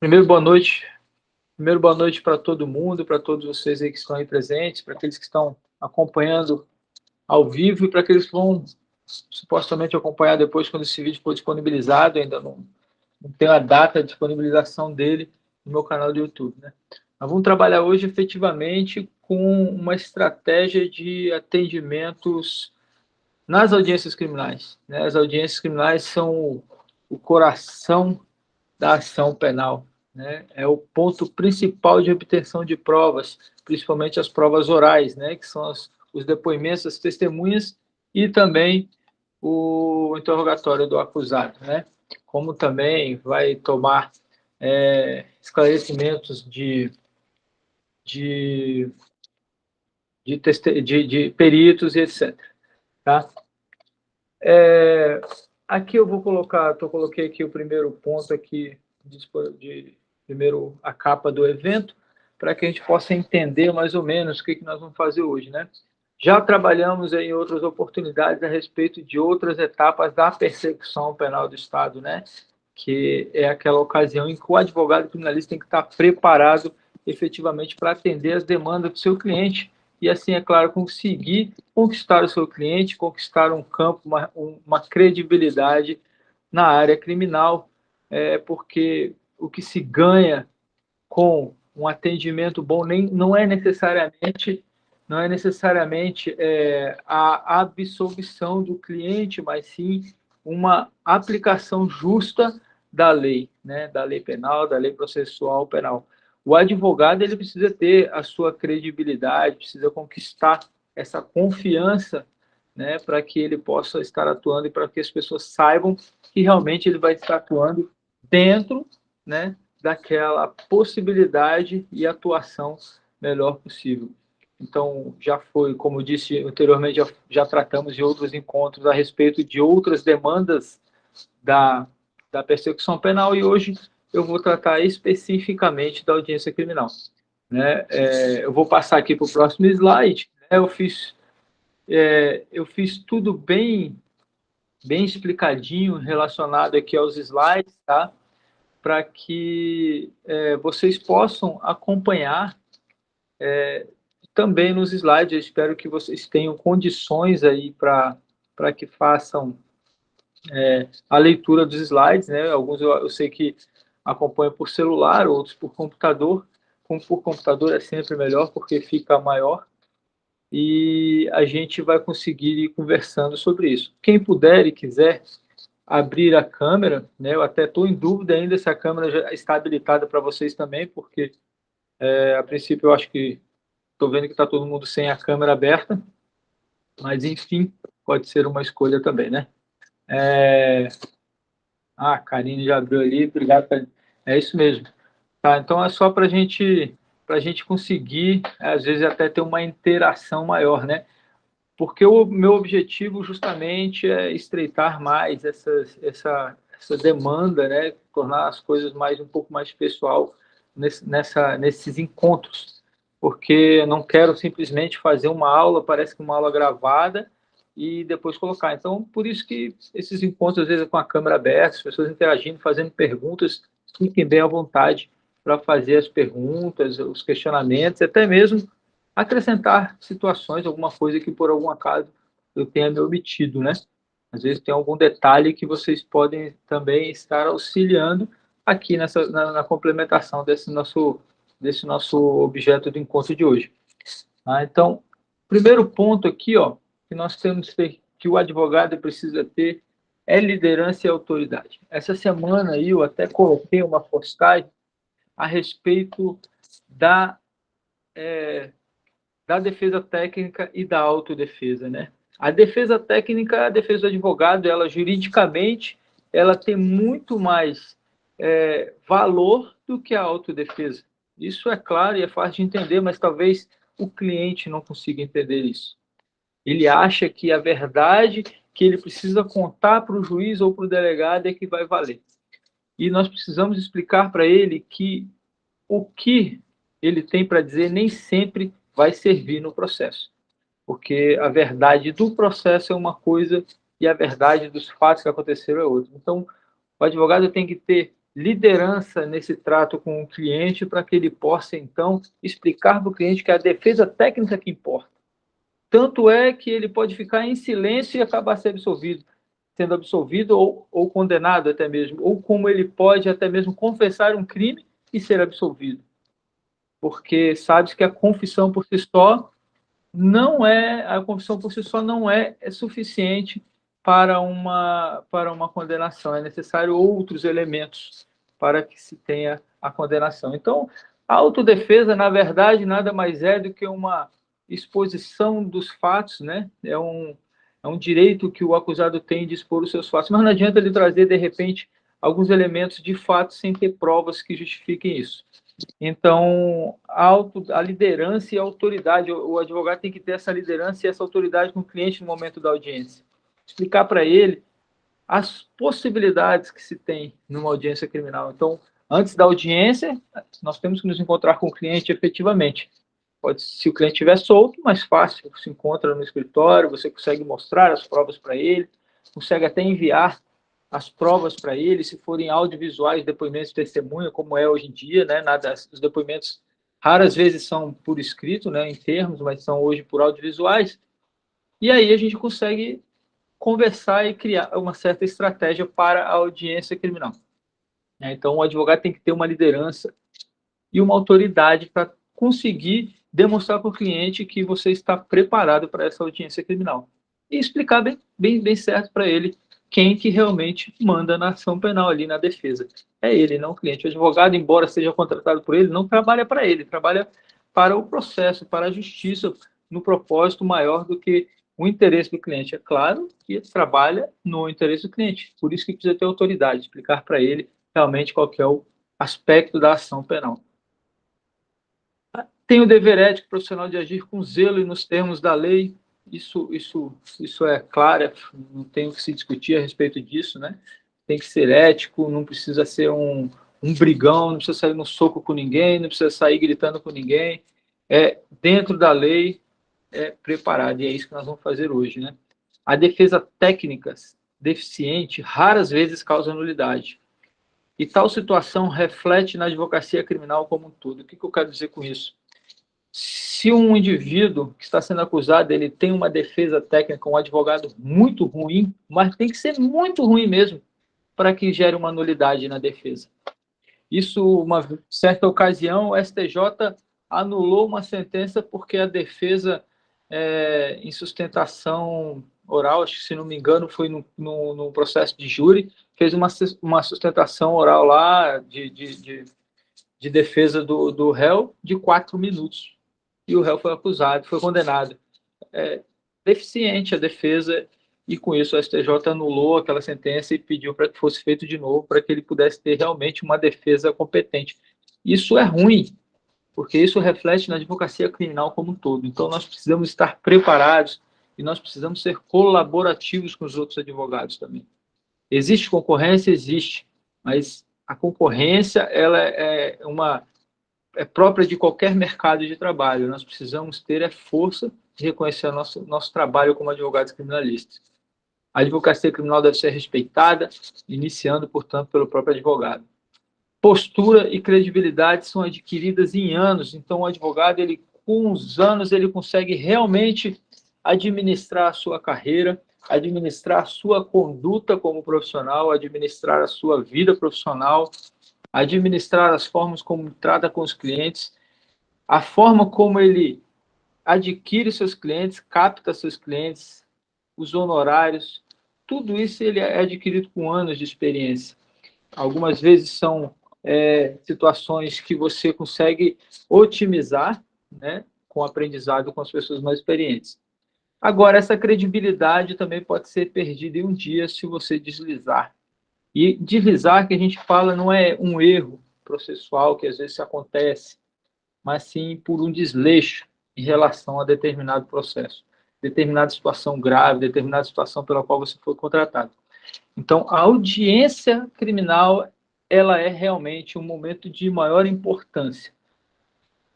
Primeiro, boa noite. Primeiro, boa noite para todo mundo, para todos vocês aí que estão aí presentes, para aqueles que estão acompanhando ao vivo e para aqueles que vão supostamente acompanhar depois quando esse vídeo for disponibilizado. Ainda não tenho a data de disponibilização dele no meu canal do YouTube, né? Nós vamos trabalhar hoje efetivamente com uma estratégia de atendimentos nas audiências criminais, né? As audiências criminais são o coração da ação penal, né? É o ponto principal de obtenção de provas, principalmente as provas orais, né? Que são os depoimentos das testemunhas e também o interrogatório do acusado, né? Como também vai tomar esclarecimentos de, de peritos e etc. Tá? Aqui eu vou colocar, coloquei aqui o primeiro ponto aqui, primeiro a capa do evento, para que a gente possa entender mais ou menos o que nós vamos fazer hoje, né? Já trabalhamos em outras oportunidades a respeito de outras etapas da persecução penal do Estado, né? Que é aquela ocasião em que o advogado criminalista tem que estar preparado efetivamente para atender as demandas do seu cliente e, assim, é claro, conseguir conquistar o seu cliente, conquistar um campo, uma credibilidade na área criminal, porque o que se ganha com um atendimento bom não é necessariamente a absolvição do cliente, mas sim uma aplicação justa da lei, né, da lei penal, da lei processual penal. O advogado ele precisa ter a sua credibilidade, precisa conquistar essa confiança, né, para que ele possa estar atuando e para que as pessoas saibam que realmente ele vai estar atuando dentro, né, daquela possibilidade e atuação melhor possível. Então, já foi, como eu disse anteriormente, já tratamos de outros encontros a respeito de outras demandas da persecução penal e hoje eu vou tratar especificamente da audiência criminal. Né? Eu vou passar aqui para o próximo slide. Né? Eu fiz tudo bem explicadinho relacionado aqui aos slides, tá? Para que vocês possam acompanhar também nos slides. Eu espero que vocês tenham condições aí para que façam a leitura dos slides, né? Alguns eu sei que acompanham por celular, outros por computador. Como por computador é sempre melhor, porque fica maior, e a gente vai conseguir ir conversando sobre isso. Quem puder e quiser abrir a câmera, né? Eu até estou em dúvida ainda se a câmera já está habilitada para vocês também, porque a princípio eu acho que estou vendo que está todo mundo sem a câmera aberta, mas enfim, pode ser uma escolha também, né? A Karine já abriu ali, obrigado, Karine. É isso mesmo. Tá, então é só para a gente conseguir, às vezes, até ter uma interação maior, né? Porque o meu objetivo justamente é estreitar mais essa demanda, né? Tornar as coisas um pouco mais pessoal nesses encontros. Porque eu não quero simplesmente fazer uma aula, parece que uma aula gravada, e depois colocar. Então, por isso que esses encontros, às vezes, com a câmera aberta, as pessoas interagindo, fazendo perguntas, fiquem bem à vontade para fazer as perguntas, os questionamentos, até mesmo acrescentar situações, alguma coisa que por algum acaso eu tenha me omitido, né? Às vezes tem algum detalhe que vocês podem também estar auxiliando aqui na complementação desse nosso objeto do encontro de hoje. Então, primeiro ponto aqui, ó, que nós temos que o advogado precisa ter é liderança e autoridade. Essa semana aí eu até coloquei uma postagem a respeito da defesa técnica e da autodefesa, né? A defesa técnica é a defesa do advogado, ela juridicamente, ela tem muito mais valor do que a autodefesa. Isso é claro e é fácil de entender, mas talvez o cliente não consiga entender isso. Ele acha que a verdade que ele precisa contar para o juiz ou para o delegado é que vai valer. E nós precisamos explicar para ele que o que ele tem para dizer nem sempre vai servir no processo, porque a verdade do processo é uma coisa e a verdade dos fatos que aconteceram é outra. Então, o advogado tem que ter liderança nesse trato com o cliente para que ele possa, então, explicar para o cliente que é a defesa técnica que importa. Tanto é que ele pode ficar em silêncio e acabar sendo absolvido ou condenado até mesmo, ou como ele pode até mesmo confessar um crime e ser absolvido. Porque sabe que a confissão por si só não é suficiente para uma condenação. É necessário outros elementos para que se tenha a condenação. Então, a autodefesa, na verdade, nada mais é do que uma exposição dos fatos, né? É um direito que o acusado tem de expor os seus fatos, mas não adianta ele trazer, de repente, alguns elementos de fato sem ter provas que justifiquem isso. Então, a liderança e a autoridade, o advogado tem que ter essa liderança e essa autoridade com o cliente no momento da audiência. Explicar para ele as possibilidades que se tem numa audiência criminal. Então, antes da audiência, nós temos que nos encontrar com o cliente efetivamente. Se o cliente estiver solto, mais fácil, se encontra no escritório, você consegue mostrar as provas para ele, consegue até enviar as provas para ele, se forem audiovisuais, depoimentos de testemunha, como é hoje em dia, né? Os depoimentos raras vezes são por escrito, né, em termos, mas são hoje por audiovisuais. E aí a gente consegue conversar e criar uma certa estratégia para a audiência criminal. Então, o advogado tem que ter uma liderança e uma autoridade para conseguir demonstrar para o cliente que você está preparado para essa audiência criminal. E explicar bem certo para ele quem que realmente manda na ação penal ali na defesa. É ele, não o cliente. O advogado, embora seja contratado por ele, não trabalha para ele, trabalha para o processo, para a justiça, no propósito maior do que o interesse do cliente. É claro que ele trabalha no interesse do cliente, por isso que precisa ter autoridade, explicar para ele realmente qual que é o aspecto da ação penal. Tem o dever ético profissional de agir com zelo e nos termos da lei. Isso é claro, não tem o que se discutir a respeito disso, né? Tem que ser ético, não precisa ser um brigão, não precisa sair no soco com ninguém, não precisa sair gritando com ninguém. É dentro da lei, é preparado, e é isso que nós vamos fazer hoje, né? A defesa técnica deficiente raras vezes causa nulidade. E tal situação reflete na advocacia criminal como um todo. O que eu quero dizer com isso? Se um indivíduo que está sendo acusado, ele tem uma defesa técnica, um advogado muito ruim, mas tem que ser muito ruim mesmo, para que gere uma nulidade na defesa. Isso, uma certa ocasião, o STJ anulou uma sentença porque a defesa em sustentação oral, acho que, se não me engano, foi no processo de júri, fez uma sustentação oral lá de defesa do réu de 4 minutos. E o réu foi acusado, foi condenado. Deficiente a defesa, e com isso o STJ anulou aquela sentença e pediu para que fosse feito de novo, para que ele pudesse ter realmente uma defesa competente. Isso é ruim, porque isso reflete na advocacia criminal como um todo. Então, nós precisamos estar preparados e nós precisamos ser colaborativos com os outros advogados também. Existe concorrência? Existe, mas a concorrência ela é própria de qualquer mercado de trabalho. Nós precisamos ter força de reconhecer o nosso trabalho como advogados criminalistas. A advocacia criminal deve ser respeitada, iniciando, portanto, pelo próprio advogado. Postura e credibilidade são adquiridas em anos, então o advogado, com os anos, ele consegue realmente administrar a sua carreira, administrar a sua conduta como profissional, administrar a sua vida profissional, administrar as formas como trata com os clientes, a forma como ele adquire seus clientes, capta seus clientes, os honorários, tudo isso ele é adquirido com anos de experiência. Algumas vezes são situações que você consegue otimizar, né, com o aprendizado com as pessoas mais experientes. Agora, essa credibilidade também pode ser perdida em um dia se você deslizar. E deslizar, que a gente fala, não é um erro processual que às vezes acontece, mas sim por um desleixo em relação a determinado processo, determinada situação grave, determinada situação pela qual você foi contratado. Então, a audiência criminal, ela é realmente um momento de maior importância.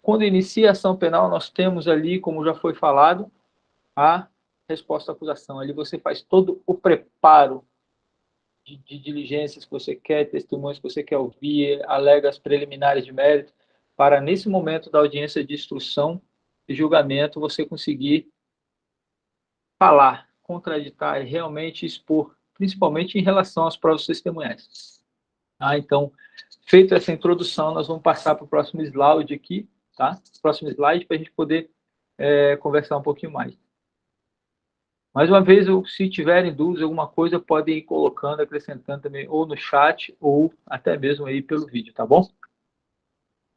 Quando inicia a ação penal, nós temos ali, como já foi falado, a resposta à acusação. Ali você faz todo o preparo de diligências que você quer, testemunhos que você quer ouvir, alegas preliminares de mérito, para, nesse momento da audiência de instrução e julgamento, você conseguir falar, contraditar e realmente expor, principalmente em relação às provas testemunhais. Então, feita essa introdução, nós vamos passar para o próximo slide aqui, tá? Próximo slide, para a gente poder conversar um pouquinho mais. Mais uma vez, se tiverem dúvidas, alguma coisa, podem ir colocando, acrescentando também, ou no chat, ou até mesmo aí pelo vídeo, tá bom?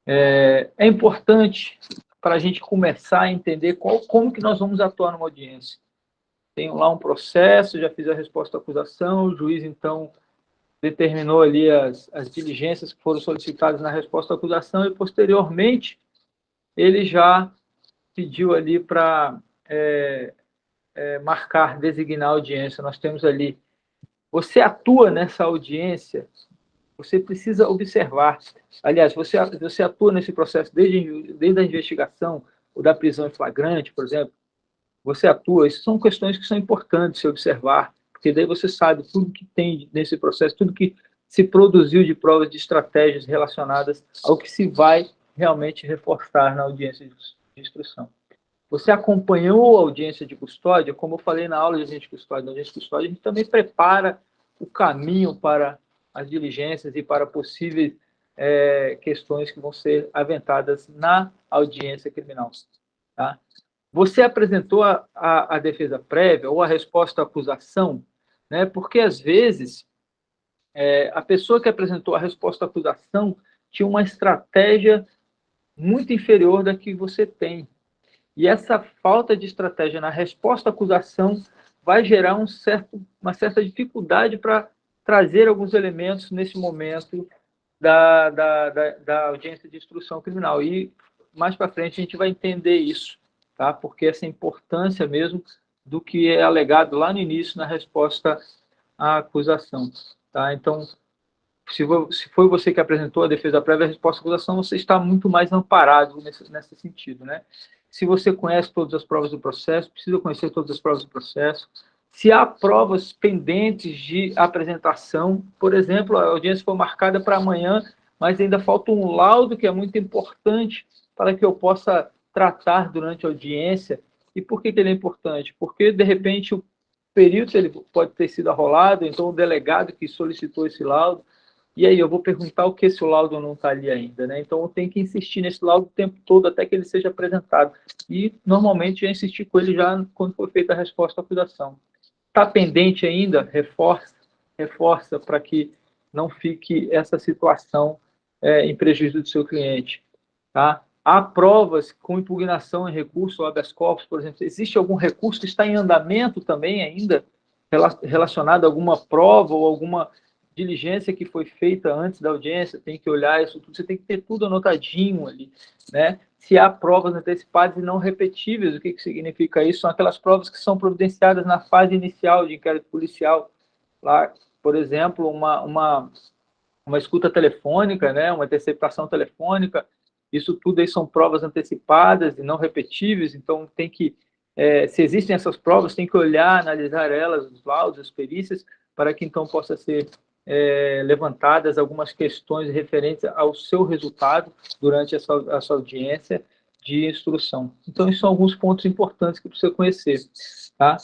É importante para a gente começar a entender como que nós vamos atuar numa audiência. Tenho lá um processo, já fiz a resposta à acusação, o juiz, então, determinou ali as diligências que foram solicitadas na resposta à acusação e, posteriormente, ele já pediu ali para marcar, designar a audiência. Nós temos ali, você atua nessa audiência, você precisa observar. Aliás, você atua nesse processo desde a investigação ou da prisão em flagrante, por exemplo, você atua, isso são questões que são importantes se observar, porque daí você sabe tudo que tem nesse processo, tudo que se produziu de provas, de estratégias relacionadas ao que se vai realmente reforçar na audiência de instrução. Você acompanhou a audiência de custódia, como eu falei na aula de audiência de custódia, na audiência de custódia, a gente também prepara o caminho para as diligências e para possíveis questões que vão ser aventadas na audiência criminal. Tá? Você apresentou a defesa prévia ou a resposta à acusação, né? Porque, às vezes, a pessoa que apresentou a resposta à acusação tinha uma estratégia muito inferior da que você tem. E essa falta de estratégia na resposta à acusação vai gerar uma certa dificuldade para trazer alguns elementos nesse momento da audiência de instrução criminal. E, mais para frente, a gente vai entender isso, tá? Porque essa importância mesmo do que é alegado lá no início na resposta à acusação. Tá? Então, se foi você que apresentou a defesa prévia, a resposta à acusação, você está muito mais amparado nesse sentido, né? Se você conhece todas as provas do processo, precisa conhecer todas as provas do processo. Se há provas pendentes de apresentação, por exemplo, a audiência foi marcada para amanhã, mas ainda falta um laudo que é muito importante para que eu possa tratar durante a audiência. E por que ele é importante? Porque, de repente, o período ele pode ter sido arrolado, então o delegado que solicitou esse laudo, e aí eu vou perguntar o que se o laudo não está ali ainda, né? Então eu tenho que insistir nesse laudo o tempo todo até que ele seja apresentado. E normalmente já insisti com ele já quando foi feita a resposta à acusação. Está pendente ainda? Reforça para que não fique essa situação em prejuízo do seu cliente. Tá? Há provas com impugnação em recurso, ou habeas corpus, por exemplo. Existe algum recurso que está em andamento também ainda, relacionado a alguma prova ou alguma diligência que foi feita antes da audiência? Tem que olhar isso tudo, você tem que ter tudo anotadinho ali, né? Se há provas antecipadas e não repetíveis, o que significa isso? São aquelas provas que são providenciadas na fase inicial de inquérito policial. Lá, por exemplo, uma escuta telefônica, né? Uma interceptação telefônica, isso tudo aí são provas antecipadas e não repetíveis, então tem que, se existem essas provas, tem que olhar, analisar elas, os laudos, as perícias, para que então possa ser levantadas algumas questões referentes ao seu resultado durante a sua audiência de instrução. Então, esses são alguns pontos importantes que precisa conhecer. Tá?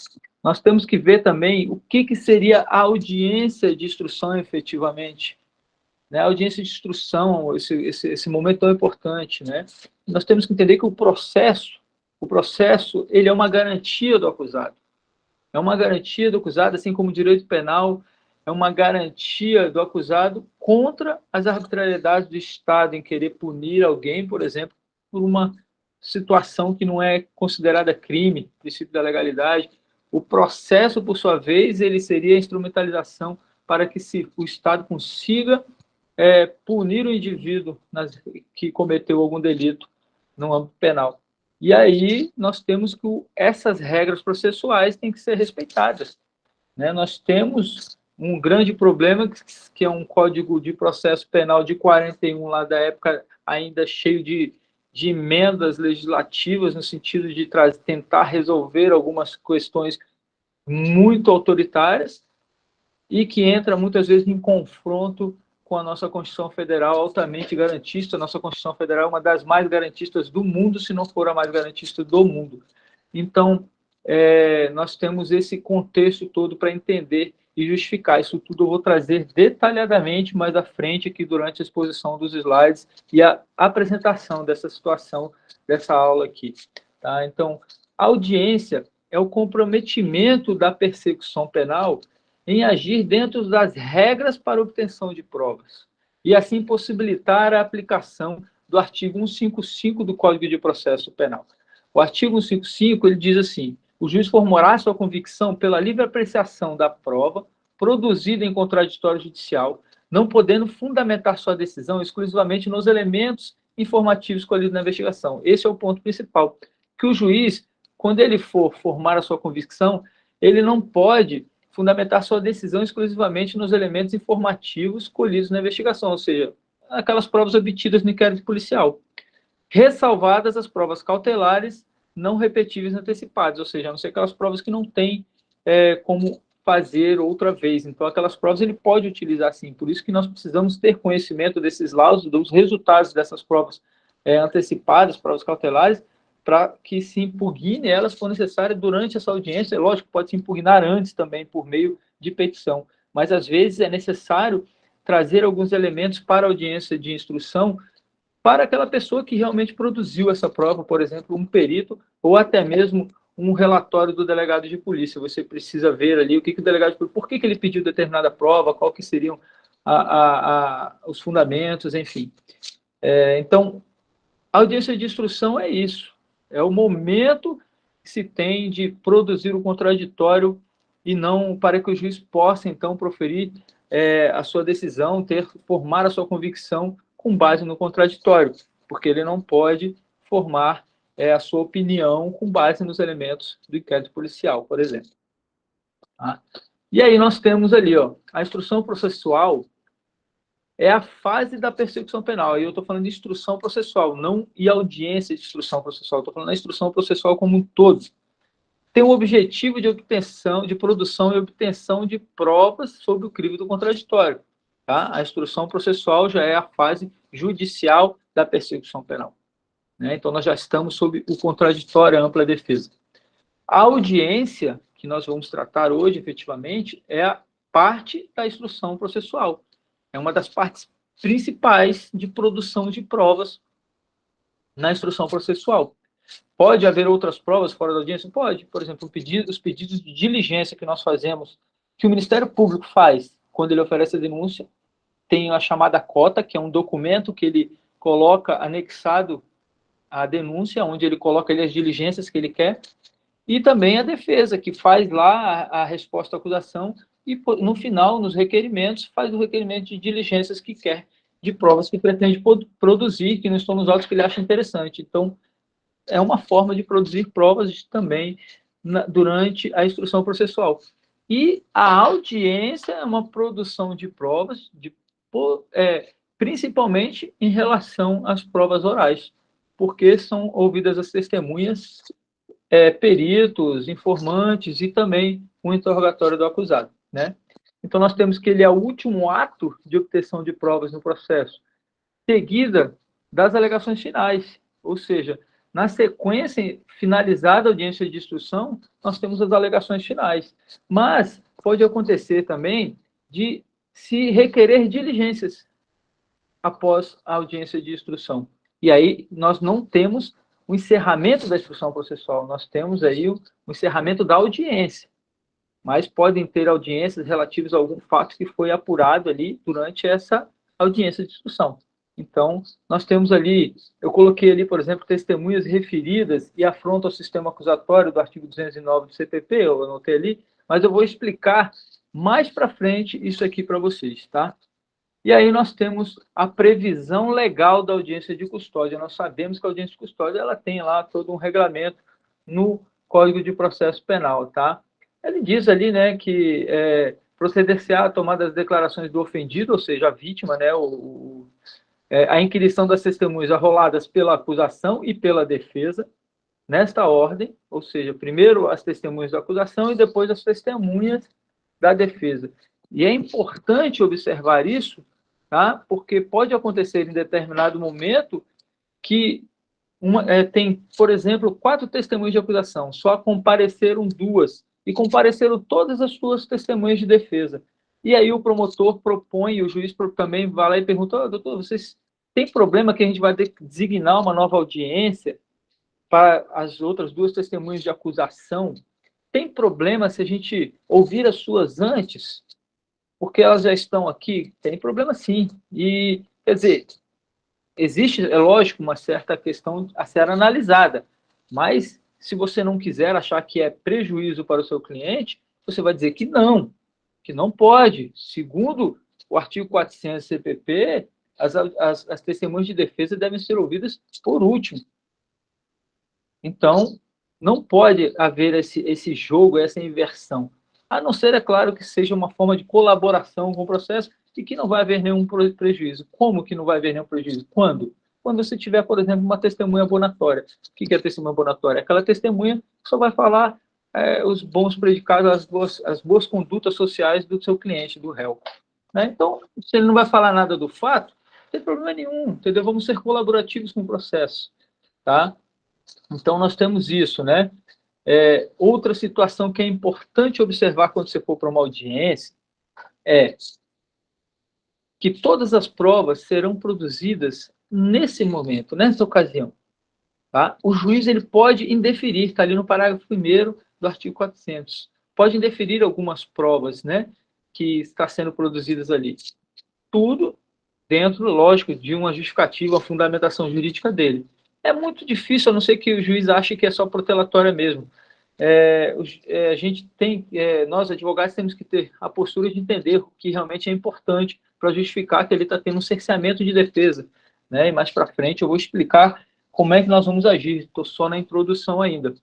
Nós temos que ver também o que seria a audiência de instrução efetivamente. Né? A audiência de instrução, esse momento tão importante. Né? Nós temos que entender que o processo ele é uma garantia do acusado. É uma garantia do acusado, assim como o direito penal é uma garantia do acusado contra as arbitrariedades do Estado em querer punir alguém, por exemplo, por uma situação que não é considerada crime, princípio da legalidade. O processo, por sua vez, ele seria a instrumentalização para que o Estado consiga punir o indivíduo que cometeu algum delito no âmbito penal. E aí nós temos que essas regras processuais têm que ser respeitadas. Né? Nós temos um grande problema, que é um Código de Processo Penal de 41, lá da época, ainda cheio de emendas legislativas, no sentido de tentar resolver algumas questões muito autoritárias, e que entra muitas vezes em confronto com a nossa Constituição Federal altamente garantista. A nossa Constituição Federal é uma das mais garantistas do mundo, se não for a mais garantista do mundo. Então, nós temos esse contexto todo para entender e justificar. Isso tudo eu vou trazer detalhadamente mais à frente aqui durante a exposição dos slides e a apresentação dessa situação, dessa aula aqui. Tá? Então, a audiência é o comprometimento da persecução penal em agir dentro das regras para obtenção de provas e assim possibilitar a aplicação do artigo 155 do Código de Processo Penal. O artigo 155, ele diz assim: o juiz formará sua convicção pela livre apreciação da prova produzida em contraditório judicial, não podendo fundamentar sua decisão exclusivamente nos elementos informativos colhidos na investigação. Esse é o ponto principal, que o juiz, quando ele for formar a sua convicção, ele não pode fundamentar sua decisão exclusivamente nos elementos informativos colhidos na investigação, ou seja, aquelas provas obtidas no inquérito policial, ressalvadas as provas cautelares não repetíveis antecipadas, ou seja, a não ser aquelas provas que não tem como fazer outra vez. Então, aquelas provas ele pode utilizar sim. Por isso que nós precisamos ter conhecimento desses laudos, dos resultados dessas provas antecipadas, provas cautelares, para que se impugne elas, se for necessário, durante essa audiência. Lógico, pode se impugnar antes também, por meio de petição. Mas, às vezes, é necessário trazer alguns elementos para a audiência de instrução para aquela pessoa que realmente produziu essa prova, por exemplo, um perito, ou até mesmo um relatório do delegado de polícia. Você precisa ver ali o que o delegado de polícia, por que ele pediu determinada prova, qual que seriam os fundamentos, enfim. Então, a audiência de instrução é isso. É o momento que se tem de produzir o contraditório e não para que o juiz possa, então, proferir a sua decisão, formar a sua convicção com base no contraditório, porque ele não pode formar a sua opinião com base nos elementos do inquérito policial, por exemplo. Tá? E aí nós temos ali, a instrução processual é a fase da persecução penal. E eu estou falando de instrução processual, não e audiência de instrução processual. Estou falando da instrução processual como um todo. Tem o objetivo de obtenção, de produção e obtenção de provas sobre o crime do contraditório. Tá? A instrução processual já é a fase judicial da persecução penal. Né? Então, nós já estamos sob o contraditório, a ampla defesa. A audiência, que nós vamos tratar hoje, efetivamente, é a parte da instrução processual. É uma das partes principais de produção de provas na instrução processual. Pode haver outras provas fora da audiência? Pode. Por exemplo, os pedidos de diligência que nós fazemos, que o Ministério Público faz quando ele oferece a denúncia, tem a chamada cota, que é um documento que ele coloca anexado à denúncia, onde ele coloca ali as diligências que ele quer, e também a defesa, que faz lá a resposta à acusação e, no final, nos requerimentos, faz o requerimento de diligências que quer, de provas que pretende produzir, que não estão nos autos que ele acha interessante. Então, é uma forma de produzir provas também durante a instrução processual. E a audiência é uma produção de provas, principalmente em relação às provas orais, porque são ouvidas as testemunhas, peritos, informantes e também o interrogatório do acusado. Né? Então, nós temos que ele é o último ato de obtenção de provas no processo, seguida das alegações finais, ou seja, na sequência finalizada a audiência de instrução, nós temos as alegações finais. Mas pode acontecer também de se requerer diligências após a audiência de instrução. E aí nós não temos o encerramento da instrução processual, nós temos aí o encerramento da audiência. Mas podem ter audiências relativas a algum fato que foi apurado ali durante essa audiência de instrução. Então, nós temos ali, eu coloquei ali, por exemplo, testemunhas referidas e afronta ao sistema acusatório do artigo 209 do CPP, eu anotei ali, mas eu vou explicar mais para frente isso aqui para vocês, tá? E aí nós temos a previsão legal da audiência de custódia. Nós sabemos que a audiência de custódia ela tem lá todo um regramento no Código de Processo Penal, tá? Ele diz ali, né, que proceder-se-á a tomada das declarações do ofendido, ou seja, a vítima, né, a inquirição das testemunhas arroladas pela acusação e pela defesa, nesta ordem, ou seja, primeiro as testemunhas da acusação e depois as testemunhas da defesa. E é importante observar isso, tá? Porque pode acontecer em determinado momento que tem, por exemplo, 4 testemunhas de acusação, só compareceram 2, e compareceram todas as suas testemunhas de defesa. E aí o promotor propõe, e o juiz também vai lá e pergunta, oh, doutor, vocês têm problema que a gente vai designar uma nova audiência para as outras 2 testemunhas de acusação? Tem problema se a gente ouvir as suas antes? Porque elas já estão aqui? Tem problema sim. E, quer dizer, existe, é lógico, uma certa questão a ser analisada, mas se você não quiser achar que é prejuízo para o seu cliente, você vai dizer que não pode. Segundo o artigo 400 CPP, as testemunhas de defesa devem ser ouvidas por último. Então, não pode haver esse jogo, essa inversão. A não ser, é claro, que seja uma forma de colaboração com o processo e que não vai haver nenhum prejuízo. Como que não vai haver nenhum prejuízo? Quando? Quando você tiver, por exemplo, uma testemunha abonatória. O que é testemunha abonatória? Aquela testemunha que só vai falar os bons predicados, as boas condutas sociais do seu cliente, do réu. Né? Então, se ele não vai falar nada do fato, não tem problema nenhum, entendeu? Vamos ser colaborativos com o processo, tá? Então, nós temos isso, né? Outra situação que é importante observar quando você for para uma audiência é que todas as provas serão produzidas nesse momento, nessa ocasião. Tá? O juiz ele pode indeferir, está ali no parágrafo 1º do artigo 400. Pode indeferir algumas provas, né, que está sendo produzidas ali. Tudo dentro, lógico, de uma justificativa, uma fundamentação jurídica dele. É muito difícil, a não ser que o juiz ache que é só protelatória mesmo. A gente tem, nós advogados temos que ter a postura de entender o que realmente é importante para justificar que ele está tendo um cerceamento de defesa, né? E mais para frente eu vou explicar como é que nós vamos agir. Estou só na introdução ainda.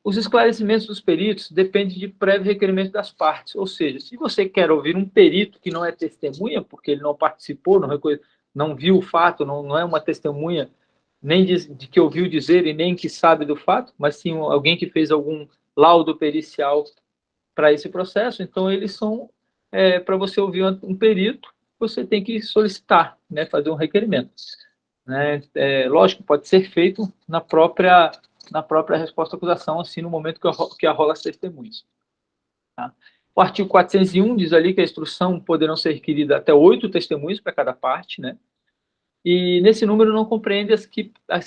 Os esclarecimentos dos peritos dependem de prévio requerimento das partes, ou seja, se você quer ouvir um perito que não é testemunha, porque ele não participou, não viu o fato, não é uma testemunha nem de que ouviu dizer e nem que sabe do fato, mas sim alguém que fez algum laudo pericial para esse processo, então eles são, para você ouvir um perito, você tem que solicitar, né, fazer um requerimento. Né? Lógico, pode ser feito na própria resposta à acusação, assim, no momento que arrola as testemunhas. Tá? O artigo 401 diz ali que a instrução poderão ser requeridas até 8 testemunhas para cada parte, né? E nesse número não compreende as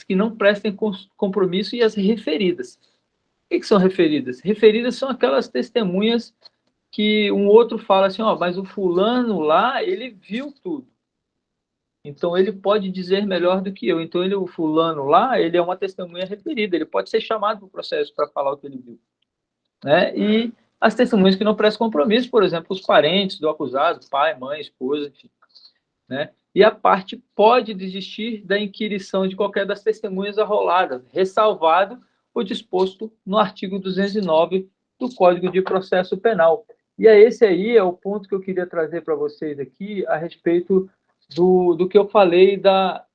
que não prestem compromisso e as referidas. O que são referidas? Referidas são aquelas testemunhas que um outro fala assim, mas o fulano lá, ele viu tudo. Então, ele pode dizer melhor do que eu. Então, o fulano lá, ele é uma testemunha referida. Ele pode ser chamado para o processo para falar o que ele viu. Né? E as testemunhas que não prestam compromisso, por exemplo, os parentes do acusado, pai, mãe, esposa, enfim. Né? E a parte pode desistir da inquirição de qualquer das testemunhas arroladas, ressalvado o disposto no artigo 209 do Código de Processo Penal. E esse aí é o ponto que eu queria trazer para vocês aqui a respeito do que eu falei da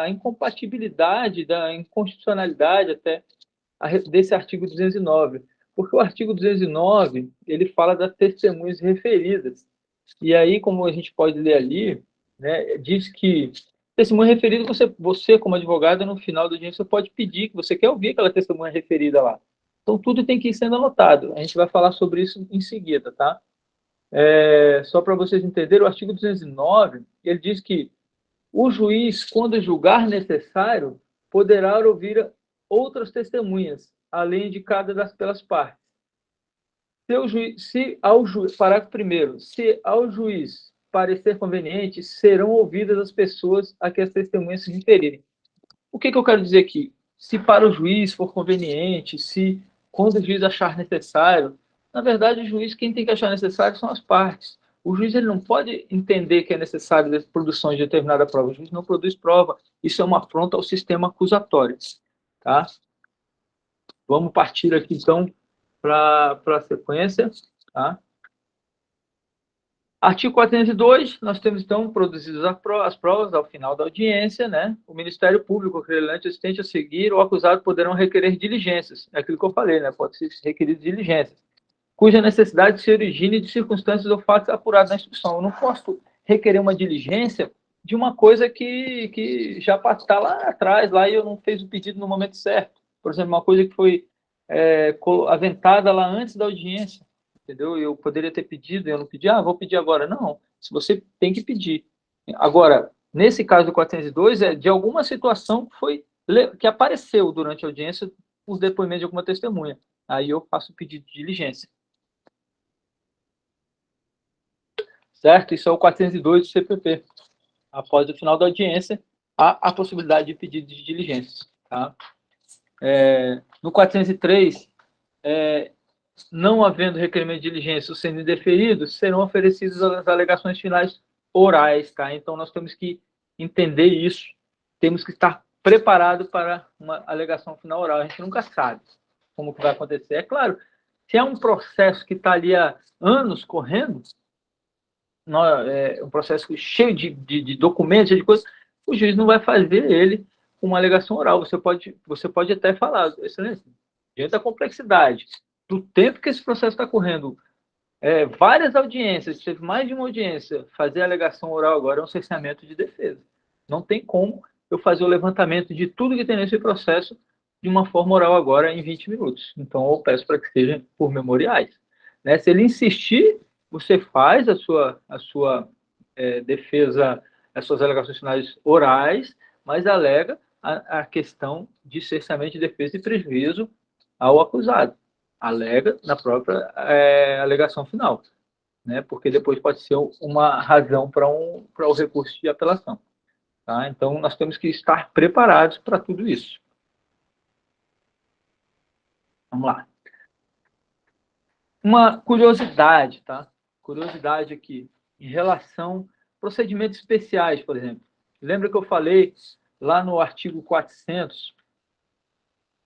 incompatibilidade, da inconstitucionalidade até desse artigo 209. Porque o artigo 209, ele fala das testemunhas referidas. E aí, como a gente pode ler ali, né, diz que testemunha referida, você, como advogado, no final do dia, você pode pedir que você quer ouvir aquela testemunha referida lá. Então, tudo tem que ir sendo anotado. A gente vai falar sobre isso em seguida, tá? Só para vocês entenderem, o artigo 209, ele diz que o juiz, quando julgar necessário, poderá ouvir outras testemunhas, além indicadas pelas partes. Parágrafo 1º, se ao juiz parecer conveniente, serão ouvidas as pessoas a que as testemunhas se referirem. O que eu quero dizer aqui? Se para o juiz for conveniente, quando o juiz achar necessário, na verdade, o juiz, quem tem que achar necessário são as partes. O juiz ele não pode entender que é necessário a produção de determinada prova. O juiz não produz prova. Isso é uma afronta ao sistema acusatório. Tá? Vamos partir aqui, então, para a sequência. Tá? Artigo 402, nós temos, então, produzidas as provas ao final da audiência, né? O Ministério Público, o querelante, assistente a seguir, o acusado poderão requerer diligências. É aquilo que eu falei, né? Pode ser requerido diligências. cuja necessidade se origine de circunstâncias ou fatos apurados na instrução. Eu não posso requerer uma diligência de uma coisa que já está lá atrás, lá e eu não fiz o pedido no momento certo. Por exemplo, uma coisa que foi aventada lá antes da audiência, entendeu? Eu poderia ter pedido, eu não pedi, vou pedir agora. Não, se você tem que pedir. Agora, nesse caso do 402, é de alguma situação que apareceu durante a audiência por depoimento de alguma testemunha. Aí eu faço o pedido de diligência. Certo? Isso é o 402 do CPP. Após o final da audiência, há a possibilidade de pedido de diligência. Tá? No 403, não havendo requerimento de diligência ou sendo indeferido, serão oferecidas as alegações finais orais. Tá? Então, nós temos que entender isso. Temos que estar preparado para uma alegação final oral. A gente nunca sabe como que vai acontecer. É claro, se é um processo que está ali há anos correndo, um processo cheio de documentos, de coisas, o juiz não vai fazer ele uma alegação oral. Você pode até falar, excelência, diante da complexidade, do tempo que esse processo está correndo, várias audiências, teve mais de uma audiência, fazer a alegação oral agora é um cerceamento de defesa. Não tem como eu fazer o levantamento de tudo que tem nesse processo de uma forma oral agora em 20 minutos. Então, eu peço para que seja por memoriais. Né? Se ele insistir, você faz a sua defesa, as suas alegações finais orais, mas alega a questão de cerceamento de defesa e prejuízo ao acusado. Alega na própria alegação final, né? Porque depois pode ser uma razão para o recurso de apelação. Tá? Então, nós temos que estar preparados para tudo isso. Vamos lá. Uma curiosidade, tá? Curiosidade aqui, em relação a procedimentos especiais, por exemplo. Lembra que eu falei lá no artigo 400,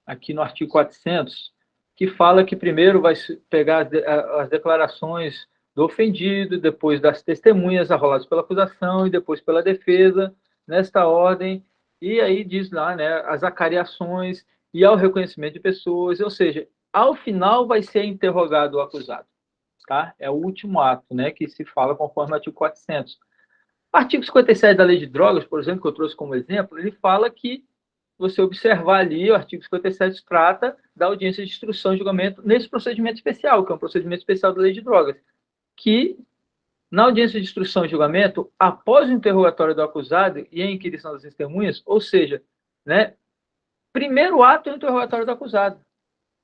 aqui no artigo 400, que fala que primeiro vai pegar as declarações do ofendido, depois das testemunhas arroladas pela acusação e depois pela defesa, nesta ordem, e aí diz lá, né, as acariações e ao reconhecimento de pessoas, ou seja, ao final vai ser interrogado o acusado. Tá? É o último ato, né, que se fala conforme o artigo 400. O artigo 57 da Lei de Drogas, por exemplo, que eu trouxe como exemplo, ele fala que, você observar ali, o artigo 57 trata da audiência de instrução e julgamento nesse procedimento especial, que é um procedimento especial da Lei de Drogas, que, na audiência de instrução e julgamento, após o interrogatório do acusado e a inquirição das testemunhas, ou seja, né, primeiro ato é o interrogatório do acusado.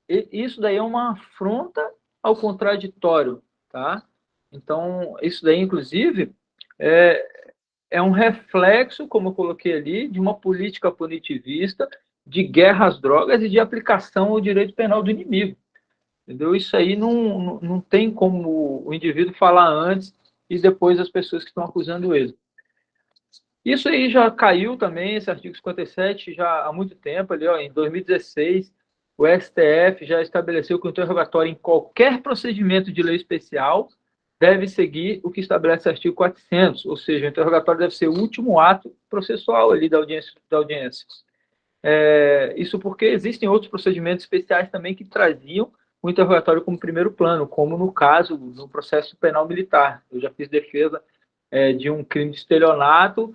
E isso daí é uma afronta ao contraditório, tá? Então, isso daí, inclusive, é um reflexo, como eu coloquei ali, de uma política punitivista, de guerra às drogas e de aplicação ao direito penal do inimigo. Entendeu? Isso aí não tem como o indivíduo falar antes e depois as pessoas que estão acusando ele. Isso aí já caiu também, esse artigo 57, já há muito tempo, ali, em 2016, o STF já estabeleceu que o interrogatório em qualquer procedimento de lei especial deve seguir o que estabelece o artigo 400, ou seja, o interrogatório deve ser o último ato processual ali da audiência. Isso porque existem outros procedimentos especiais também que traziam o interrogatório como primeiro plano, como no caso do processo penal militar. Eu já fiz defesa de um crime de estelionato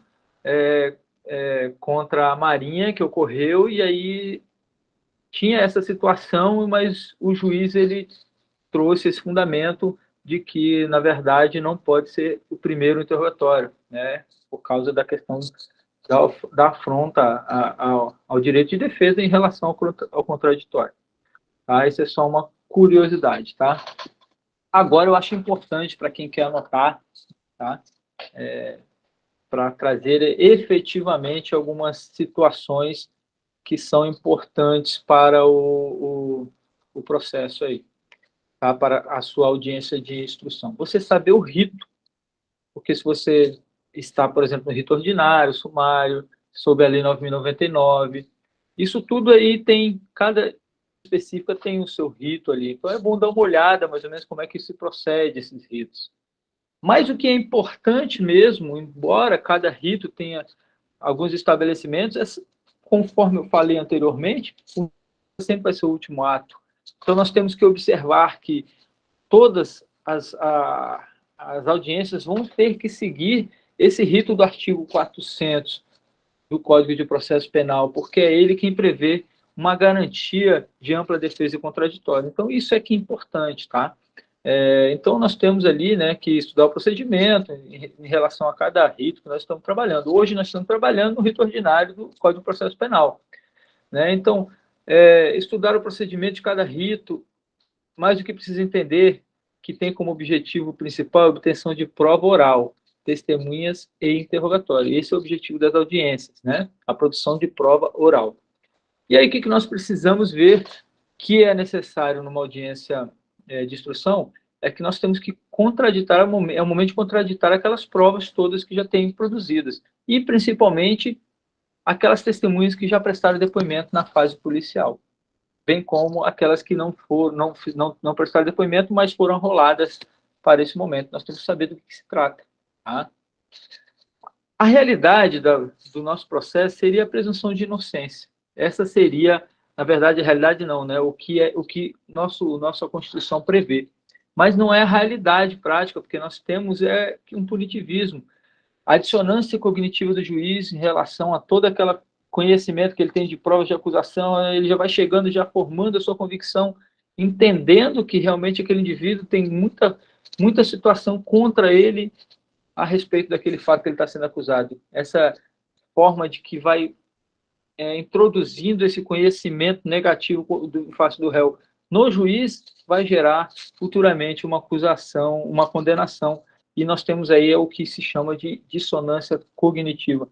contra a Marinha que ocorreu, e aí tinha essa situação, mas o juiz ele trouxe esse fundamento de que, na verdade, não pode ser o primeiro interrogatório, né, por causa da questão da afronta ao direito de defesa em relação ao contraditório. Tá? Isso é só uma curiosidade. Tá? Agora, eu acho importante, para quem quer anotar, tá? Para trazer efetivamente algumas situações que são importantes para o processo aí, tá? Para a sua audiência de instrução. Você saber o rito, porque se você está, por exemplo, no rito ordinário, sumário, sob a Lei 9.099, isso tudo aí tem, cada específica tem o seu rito ali. Então é bom dar uma olhada, mais ou menos, como é que se procede esses ritos. Mas o que é importante mesmo, embora cada rito tenha alguns estabelecimentos, conforme eu falei anteriormente, sempre vai ser o último ato. Então nós temos que observar que todas as audiências vão ter que seguir esse rito do artigo 400 do Código de Processo Penal, porque é ele quem prevê uma garantia de ampla defesa e contraditória. Então, isso é que é importante, tá? Então, nós temos ali, né, que estudar o procedimento em relação a cada rito que nós estamos trabalhando. Hoje, nós estamos trabalhando no rito ordinário do Código de Processo Penal, né? Então, estudar o procedimento de cada rito, mais do que precisa entender que tem como objetivo principal a obtenção de prova oral, testemunhas e interrogatório. Esse é o objetivo das audiências, né? A produção de prova oral. E aí, o que nós precisamos ver que é necessário numa audiência de instrução? É que nós temos que contraditar, é o momento de contraditar aquelas provas todas que já têm produzidas, e principalmente aquelas testemunhas que já prestaram depoimento na fase policial, bem como aquelas que não prestaram depoimento, mas foram roladas para esse momento. Nós temos que saber do que se trata, tá? A realidade do nosso processo seria a presunção de inocência. Essa seria, na verdade, a realidade não, né? O que nossa Constituição prevê. Mas não é a realidade prática, porque nós temos um punitivismo. A dissonância cognitiva do juiz em relação a todo aquele conhecimento que ele tem de provas de acusação, ele já vai chegando, já formando a sua convicção, entendendo que realmente aquele indivíduo tem muita situação contra ele a respeito daquele fato que ele está sendo acusado. Essa forma de que vai introduzindo esse conhecimento negativo do face do réu no juiz vai gerar futuramente uma acusação, uma condenação. E nós temos aí o que se chama de dissonância cognitiva.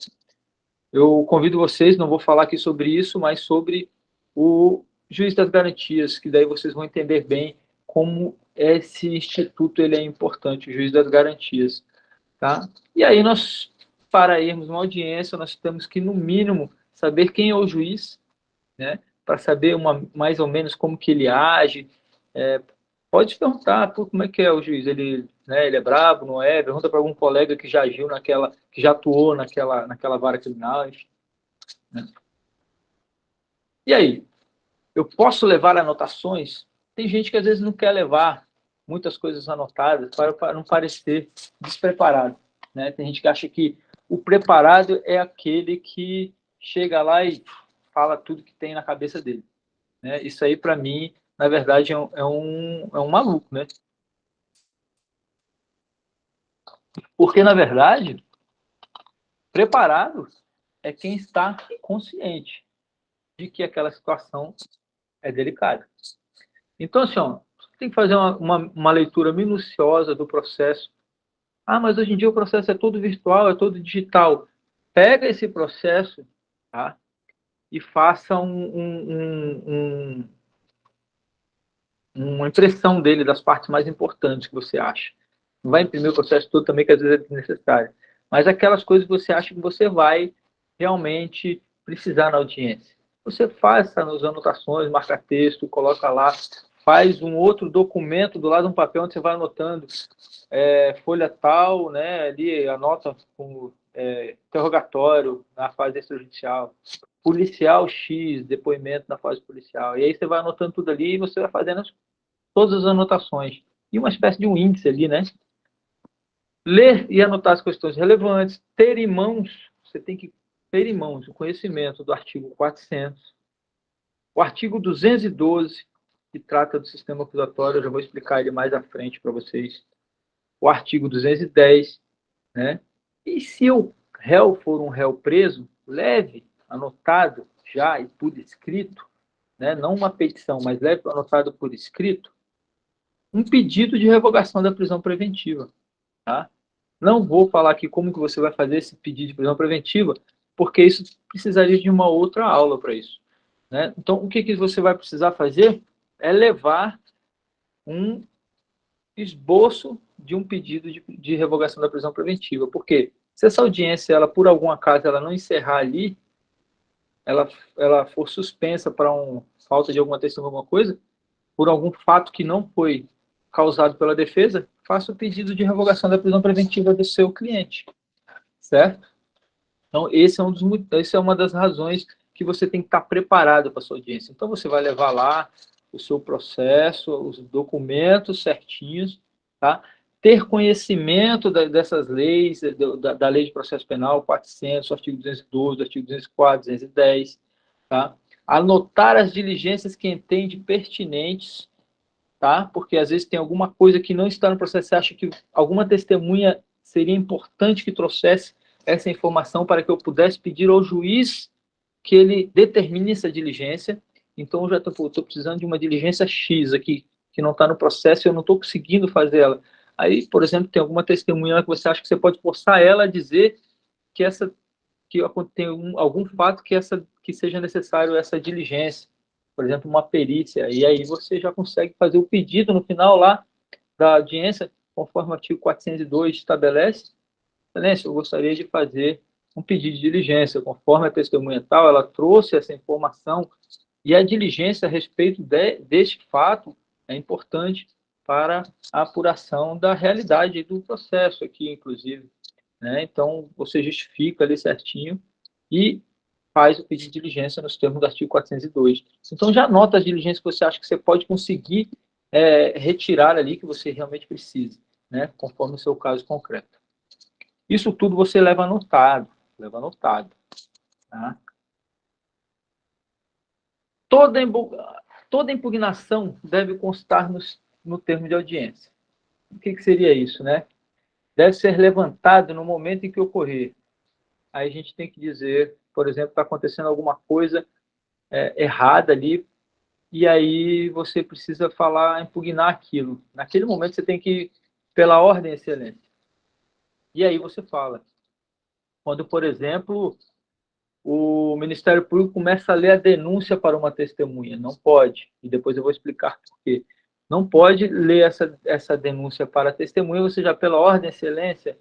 Eu convido vocês, não vou falar aqui sobre isso, mas sobre o juiz das garantias, que daí vocês vão entender bem como esse instituto ele é importante, o juiz das garantias. Tá? E aí nós, para irmos numa audiência, nós temos que, no mínimo, saber quem é o juiz, né? Para saber mais ou menos como que ele age. Pode perguntar, como é que é o juiz? Ele é brabo, não é? Pergunta para algum colega que já agiu que já atuou naquela vara criminal. Né? E aí? Eu posso levar anotações? Tem gente que às vezes não quer levar muitas coisas anotadas para não parecer despreparado. Né? Tem gente que acha que o preparado é aquele que chega lá e fala tudo que tem na cabeça dele. Né? Isso aí, para mim, na verdade, é um maluco. Né? Porque, na verdade, preparado é quem está consciente de que aquela situação é delicada. Então, assim, você tem que fazer uma leitura minuciosa do processo. Ah, mas hoje em dia o processo é todo virtual, é todo digital. Pega esse processo, tá? E faça uma impressão dele, das partes mais importantes que você acha. Não vai imprimir o processo todo também, que às vezes é desnecessário. Mas aquelas coisas que você acha que você vai realmente precisar na audiência. Você faz essas anotações, marca texto, coloca lá, faz um outro documento do lado de um papel onde você vai anotando folha tal, né? Ali anota como interrogatório na fase extrajudicial, policial X, depoimento na fase policial. E aí você vai anotando tudo ali e você vai fazendo todas as anotações. E uma espécie de um índice ali, né? Ler e anotar as questões relevantes, ter em mãos, você tem que ter em mãos o conhecimento do artigo 400, o artigo 212, que trata do sistema acusatório, eu já vou explicar ele mais à frente para vocês, o artigo 210, né? E se o réu for um réu preso, leve anotado já e por escrito, né? Não uma petição, mas leve anotado por escrito, um pedido de revogação da prisão preventiva, tá? Não vou falar aqui como que você vai fazer esse pedido de prisão preventiva, porque isso precisaria de uma outra aula para isso. Né? Então, o que você vai precisar fazer é levar um esboço de um pedido de revogação da prisão preventiva. Porque se essa audiência, ela por algum acaso, ela não encerrar ali, ela for suspensa para falta de alguma testemunha, alguma coisa, por algum fato que não foi causado pela defesa, faça o pedido de revogação da prisão preventiva do seu cliente, certo? Então, essa é uma das razões que você tem que estar preparado para a sua audiência. Então, você vai levar lá o seu processo, os documentos certinhos, tá? Ter conhecimento dessas leis, da Lei de Processo Penal 400, artigo 212, artigo 204, 210, tá? Anotar as diligências que entende pertinentes, tá? Porque às vezes tem alguma coisa que não está no processo, você acha que alguma testemunha seria importante que trouxesse essa informação para que eu pudesse pedir ao juiz que ele determine essa diligência. Então, eu já estou precisando de uma diligência X aqui, que não está no processo e eu não estou conseguindo fazer ela. Aí, por exemplo, tem alguma testemunha que você acha que você pode forçar ela a dizer que tem algum fato que seja necessário essa diligência, por exemplo, uma perícia, e aí você já consegue fazer o pedido no final lá da audiência, conforme o artigo 402 estabelece. Excelência, eu gostaria de fazer um pedido de diligência, conforme a testemunha tal, ela trouxe essa informação, e a diligência a respeito deste fato é importante para a apuração da realidade do processo aqui, inclusive, né? Então, você justifica ali certinho e faz o pedido de diligência nos termos do artigo 402. Então, já anota as diligências que você acha que você pode conseguir retirar ali, que você realmente precisa, né? Conforme o seu caso concreto. Isso tudo você leva anotado, tá? Toda impugnação deve constar no termo de audiência. O que seria isso, né? Deve ser levantado no momento em que ocorrer. Aí a gente tem que dizer, por exemplo, está acontecendo alguma coisa errada ali, e aí você precisa impugnar aquilo. Naquele momento você tem que ir pela ordem excelente. E aí você fala. Quando, por exemplo, o Ministério Público começa a ler a denúncia para uma testemunha. Não pode. E depois eu vou explicar por quê. Não pode ler essa denúncia para a testemunha, você já pela ordem, excelência.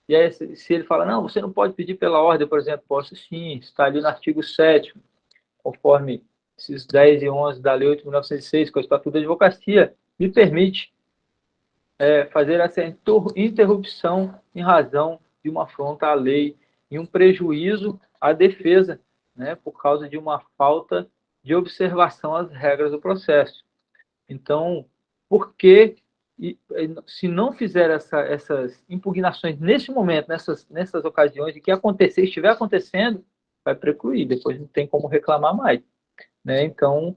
E aí, se ele fala, não, você não pode pedir pela ordem, por exemplo, posso sim, está ali no artigo 7º, conforme esses 10 e 11 da Lei 8.906, com o Estatuto da Advocacia, me permite fazer essa interrupção em razão de uma afronta à lei e um prejuízo à defesa, né, por causa de uma falta de observação às regras do processo. Então, por que, se não fizer essas impugnações nesse momento, nessas ocasiões, de que estiver acontecendo, vai precluir, depois não tem como reclamar mais, né? Então,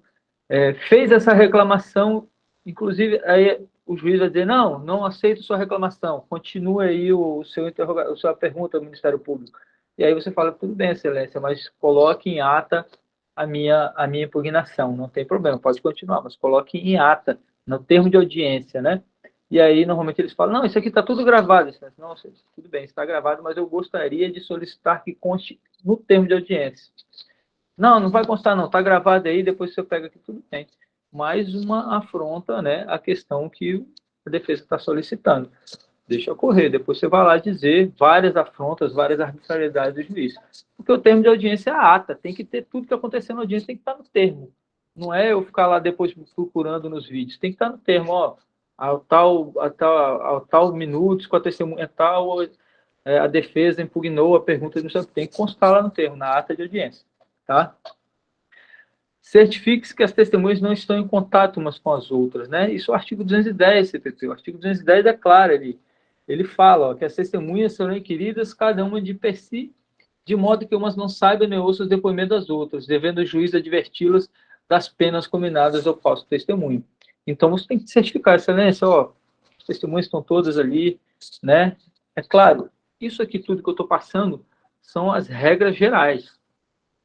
fez essa reclamação, inclusive, aí o juiz vai dizer, não aceito sua reclamação, continue aí a sua pergunta ao Ministério Público. E aí você fala, tudo bem, excelência, mas coloque em ata a minha impugnação, não tem problema, pode continuar, mas coloque em ata, no termo de audiência, né? E aí, normalmente, eles falam, não, isso aqui está tudo gravado. Não, tudo bem, está gravado, mas eu gostaria de solicitar que conste no termo de audiência. Não vai constar, não. Está gravado aí, depois você pega aqui, tudo bem. Mais uma afronta, né, a questão que a defesa está solicitando. Deixa ocorrer. Depois você vai lá dizer várias afrontas, várias arbitrariedades do juiz. Porque o termo de audiência é a ata. Tem que ter tudo que aconteceu na audiência, tem que estar no termo. Não é eu ficar lá depois procurando nos vídeos. Tem que estar no termo, ó. Ao tal minutos, com a testemunha tal, a defesa impugnou a pergunta do senhor. Tem que constar lá no termo, na ata de audiência. Tá? Certifique-se que as testemunhas não estão em contato umas com as outras, né? Isso é o artigo 210, CPP. O artigo 210 é claro, ele fala que as testemunhas serão requeridas, cada uma de per si, de modo que umas não saibam nem ouçam os depoimentos das outras, devendo o juiz adverti-las das penas combinadas ao falso testemunho. Então, você tem que certificar, excelência, ó, as testemunhas estão todas ali, né? É claro, isso aqui tudo que eu estou passando são as regras gerais,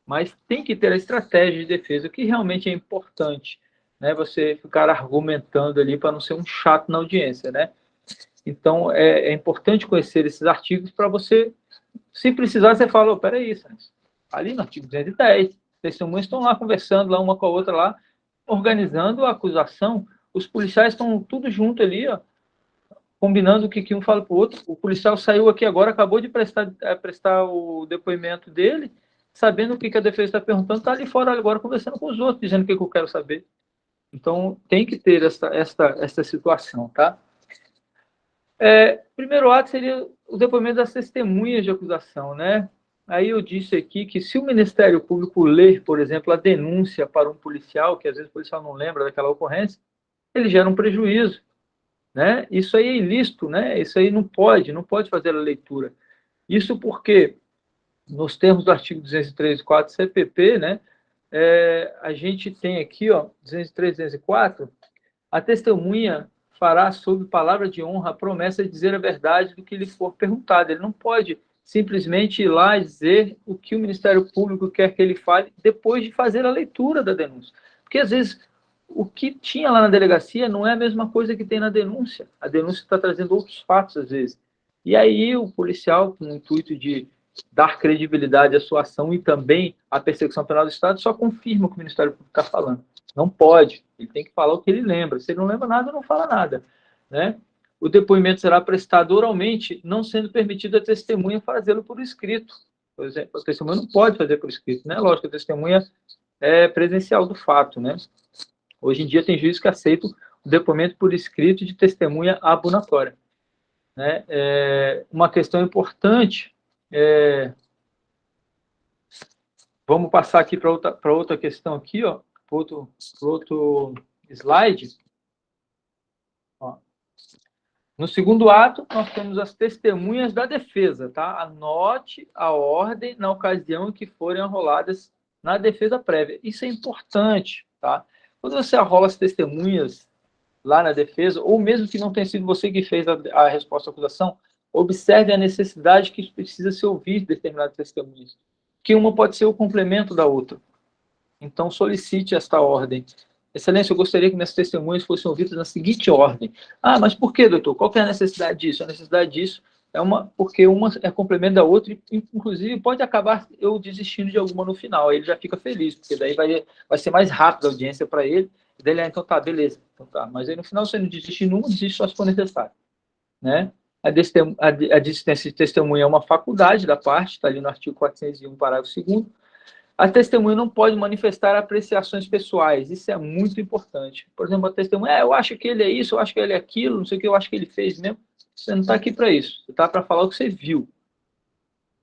mas tem que ter a estratégia de defesa, que realmente é importante, né? Você ficar argumentando ali para não ser um chato na audiência, né? Então, é importante conhecer esses artigos para você, se precisar, você fala, peraí, ali no artigo 210, testemunhas estão lá conversando, lá uma com a outra, lá, organizando a acusação, os policiais estão tudo junto ali, ó, combinando o que um fala para o outro. O policial saiu aqui agora, acabou de prestar o depoimento dele, sabendo o que a defesa está perguntando, está ali fora agora conversando com os outros, dizendo o que eu quero saber. Então, tem que ter essa situação, tá? Primeiro ato seria o depoimento das testemunhas de acusação, né? aí eu disse aqui que se o Ministério Público ler, por exemplo, a denúncia para um policial, que às vezes o policial não lembra daquela ocorrência, ele gera um prejuízo, né? Isso aí é ilícito, né? Isso aí não pode fazer a leitura. Isso porque, nos termos do artigo 203.4 CPP, né, a gente tem aqui, ó, 203, 204, a testemunha fará, sob palavra de honra, a promessa de dizer a verdade do que lhe for perguntado. Ele não pode simplesmente ir lá e dizer o que o Ministério Público quer que ele fale depois de fazer a leitura da denúncia. Porque, às vezes, o que tinha lá na delegacia não é a mesma coisa que tem na denúncia. A denúncia está trazendo outros fatos, às vezes. E aí o policial, com o intuito de dar credibilidade à sua ação e também à persecução penal do Estado, só confirma o que o Ministério Público está falando. Não pode. Ele tem que falar o que ele lembra. Se ele não lembra nada, não fala nada, né? O depoimento será prestado oralmente, não sendo permitido a testemunha fazê-lo por escrito. Por exemplo, a testemunha não pode fazer por escrito, né? Lógico, a testemunha é presencial do fato, né? Hoje em dia tem juízes que aceitam o depoimento por escrito de testemunha abonatória, né? Uma questão importante, vamos passar aqui para outra questão aqui, ó, para outro slide. Ó. No segundo ato, nós temos as testemunhas da defesa, tá? Anote a ordem na ocasião em que forem arroladas na defesa prévia. Isso é importante, tá? Quando você arrola as testemunhas lá na defesa, ou mesmo que não tenha sido você que fez a resposta à acusação, observe a necessidade que precisa se ouvir de determinadas testemunhas, que uma pode ser o complemento da outra. Então, solicite esta ordem. Excelência, eu gostaria que minhas testemunhas fossem ouvidas na seguinte ordem. Ah, mas por que, doutor? Qual que é a necessidade disso? A necessidade disso porque uma é complemento da outra e, inclusive, pode acabar eu desistindo de alguma no final. Aí ele já fica feliz, porque daí vai ser mais rápido a audiência para ele. E daí ele, então tá, beleza. Então tá. Mas aí no final você não desiste numa, desiste só se for necessário. Né? A desistência de testemunha é uma faculdade da parte, está ali no artigo 401, parágrafo 2º. A testemunha não pode manifestar apreciações pessoais, isso é muito importante. Por exemplo, a testemunha, eu acho que ele é isso, eu acho que ele é aquilo, não sei o que, eu acho que ele fez mesmo. Você não está aqui para isso, você está para falar o que você viu.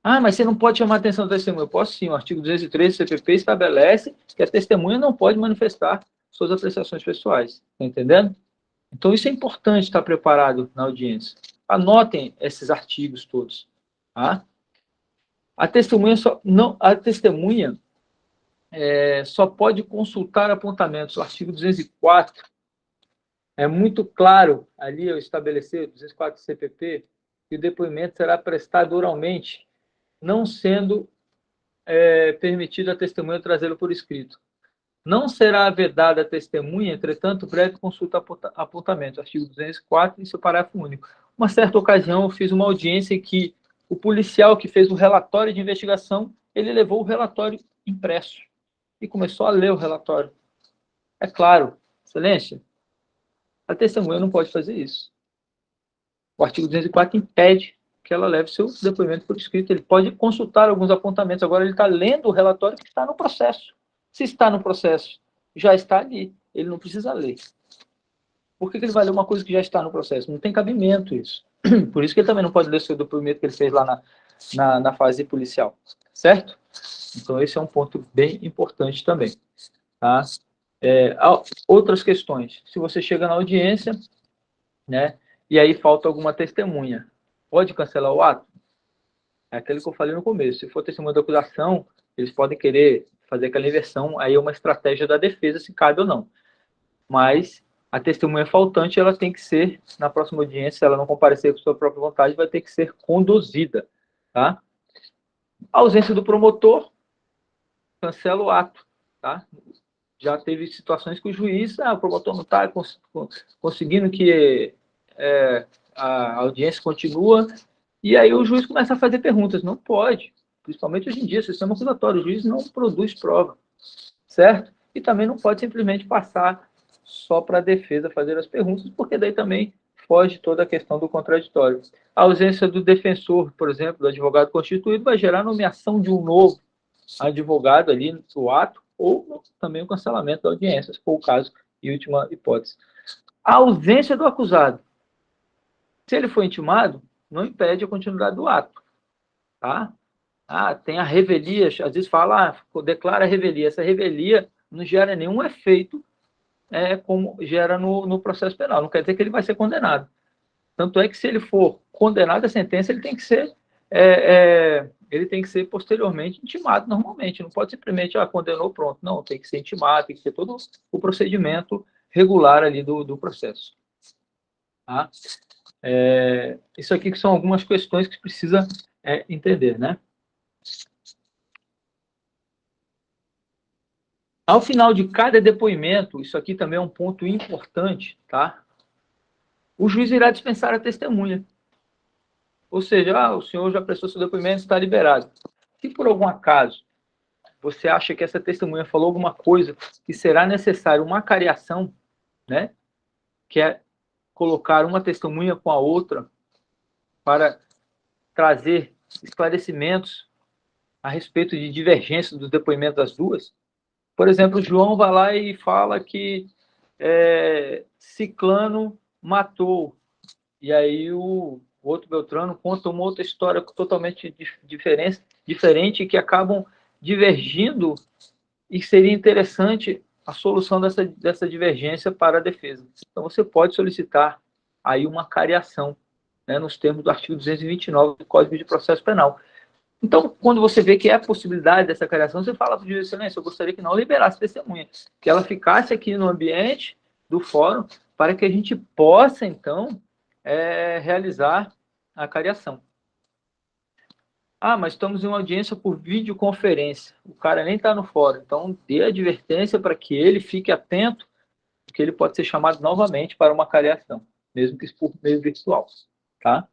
Ah, mas você não pode chamar a atenção da testemunha. Eu posso sim, o artigo 213 do CPP estabelece que a testemunha não pode manifestar suas apreciações pessoais. Está entendendo? Então, isso é importante estar preparado na audiência. Anotem esses artigos todos. Tá? A testemunha só pode consultar apontamentos. O artigo 204 é muito claro, ali eu estabelecer, 204 CPP, que o depoimento será prestado oralmente, não sendo permitido a testemunha trazê-lo por escrito. Não será vedada a testemunha, entretanto, breve consulta apontamento. Artigo 204, em seu parágrafo único. Uma certa ocasião, eu fiz uma audiência em que o policial que fez o relatório de investigação, ele levou o relatório impresso e começou a ler o relatório. É claro, excelência, a testemunha não pode fazer isso. O artigo 204 impede que ela leve seu depoimento por escrito. Ele pode consultar alguns apontamentos. Agora, ele está lendo o relatório que está no processo. Se está no processo, já está ali. Ele não precisa ler. Por que ele vai ler uma coisa que já está no processo? Não tem cabimento isso. Por isso que ele também não pode ler o seu depoimento que ele fez lá na fase policial. Certo? Então, esse é um ponto bem importante também. Tá? Outras questões. Se você chega na audiência, né, e aí falta alguma testemunha, pode cancelar o ato? É aquele que eu falei no começo. Se for testemunha da acusação, eles podem querer fazer aquela inversão, aí é uma estratégia da defesa, se cabe ou não. Mas a testemunha faltante, ela tem que ser, na próxima audiência, se ela não comparecer com sua própria vontade, vai ter que ser conduzida. Tá? A ausência do promotor, cancela o ato. Tá? Já teve situações que o juiz, o promotor não está conseguindo que a audiência continua, e aí o juiz começa a fazer perguntas. Não pode, principalmente hoje em dia, sistema acusatório, o juiz não produz prova, certo? E também não pode simplesmente passar só para a defesa fazer as perguntas, porque daí também foge toda a questão do contraditório. A ausência do defensor, por exemplo, do advogado constituído, vai gerar a nomeação de um novo advogado ali no ato, ou também o cancelamento da audiência, se for o caso, e última hipótese. A ausência do acusado. Se ele for intimado, não impede a continuidade do ato. Tá? Tem a revelia, às vezes fala, declara a revelia. Essa revelia não gera nenhum efeito como gera no processo penal. Não quer dizer que ele vai ser condenado. Tanto é que se ele for condenado à sentença, ele tem que ser posteriormente intimado normalmente. Não pode simplesmente, condenou, pronto. Não, tem que ser intimado, tem que ter todo o procedimento regular ali do processo. Tá? Isso aqui que são algumas questões que precisa entender, né? Ao final de cada depoimento, isso aqui também é um ponto importante, tá? O juiz irá dispensar a testemunha. Ou seja, o senhor já prestou seu depoimento, está liberado. Se por algum acaso você acha que essa testemunha falou alguma coisa que será necessário uma cariação, né? Que é colocar uma testemunha com a outra para trazer esclarecimentos a respeito de divergência do depoimento das duas. Por exemplo, o João vai lá e fala que Ciclano matou. E aí o outro Beltrano conta uma outra história totalmente diferente que acabam divergindo e seria interessante a solução dessa divergência para a defesa. Então, você pode solicitar aí uma cariação, né, nos termos do artigo 229 do Código de Processo Penal. Então, quando você vê que é a possibilidade dessa cariação, você fala para o juiz de excelência, eu gostaria que não liberasse testemunha, que ela ficasse aqui no ambiente do fórum para que a gente possa, então, realizar a cariação. Mas estamos em uma audiência por videoconferência. O cara nem está no fórum. Então, dê advertência para que ele fique atento, porque ele pode ser chamado novamente para uma cariação, mesmo que por meio virtual. Tá?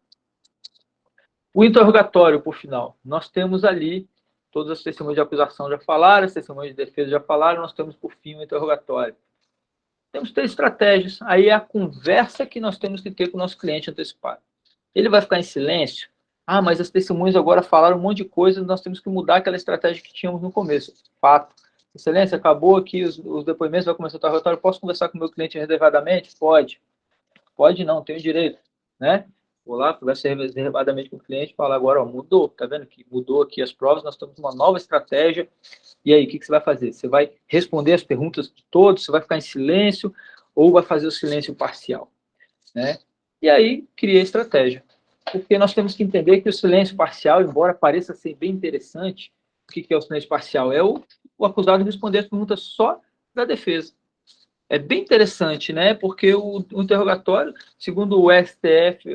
O interrogatório, por final. Nós temos ali, todas as testemunhas de acusação já falaram, as testemunhas de defesa já falaram, nós temos, por fim, o interrogatório. Temos 3 estratégias. Aí é a conversa que nós temos que ter com o nosso cliente antecipado. Ele vai ficar em silêncio? Mas as testemunhas agora falaram um monte de coisa, nós temos que mudar aquela estratégia que tínhamos no começo. Fato. Excelência, acabou aqui os depoimentos, vai começar o interrogatório, posso conversar com o meu cliente reservadamente? Pode. Pode não, tenho direito. Né? Vou lá, converso reservadamente com o cliente, falar agora, mudou, tá vendo que mudou aqui as provas, nós estamos com uma nova estratégia, e aí, o que você vai fazer? Você vai responder as perguntas de todos, você vai ficar em silêncio, ou vai fazer o silêncio parcial? Né? E aí, cria a estratégia. Porque nós temos que entender que o silêncio parcial, embora pareça ser bem interessante, o que é o silêncio parcial? É o acusado responder as perguntas só da defesa. É bem interessante, né? Porque o interrogatório, segundo o STF,